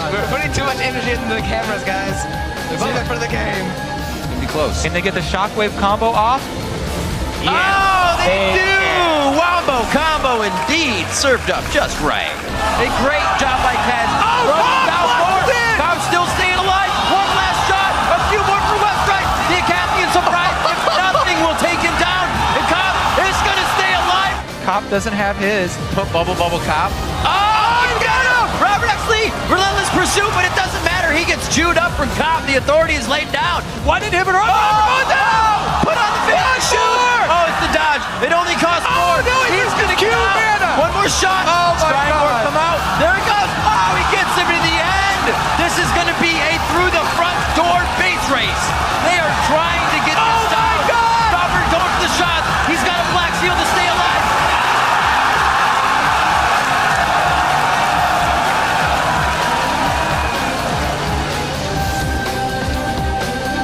We're putting too much energy into the cameras, guys. Save it for the game. It'll be close. Can they get the shockwave combo off? Yeah. Oh, they do! Wombo combo indeed. Served up just right. A great job by Kaz. Oh, Cobb still staying alive. One last shot. A few more for Westrice. The Acathian surprise. If nothing will take him down. And Cobb is going to stay alive. Cobb doesn't have his. Bubble Cobb. Oh, you got him! Robert Exley, relentless pursuit, but it doesn't matter. He gets chewed up from Cobb. The authority is laid down. One inhibitor. Oh, no! Put on the finish. Sure! Oh, it's the dodge. It only costs 4. No, he's going to kill Mana. One more shot. Oh, my God. Come out. There it goes. Oh, he gets him to the end. This is going to be a through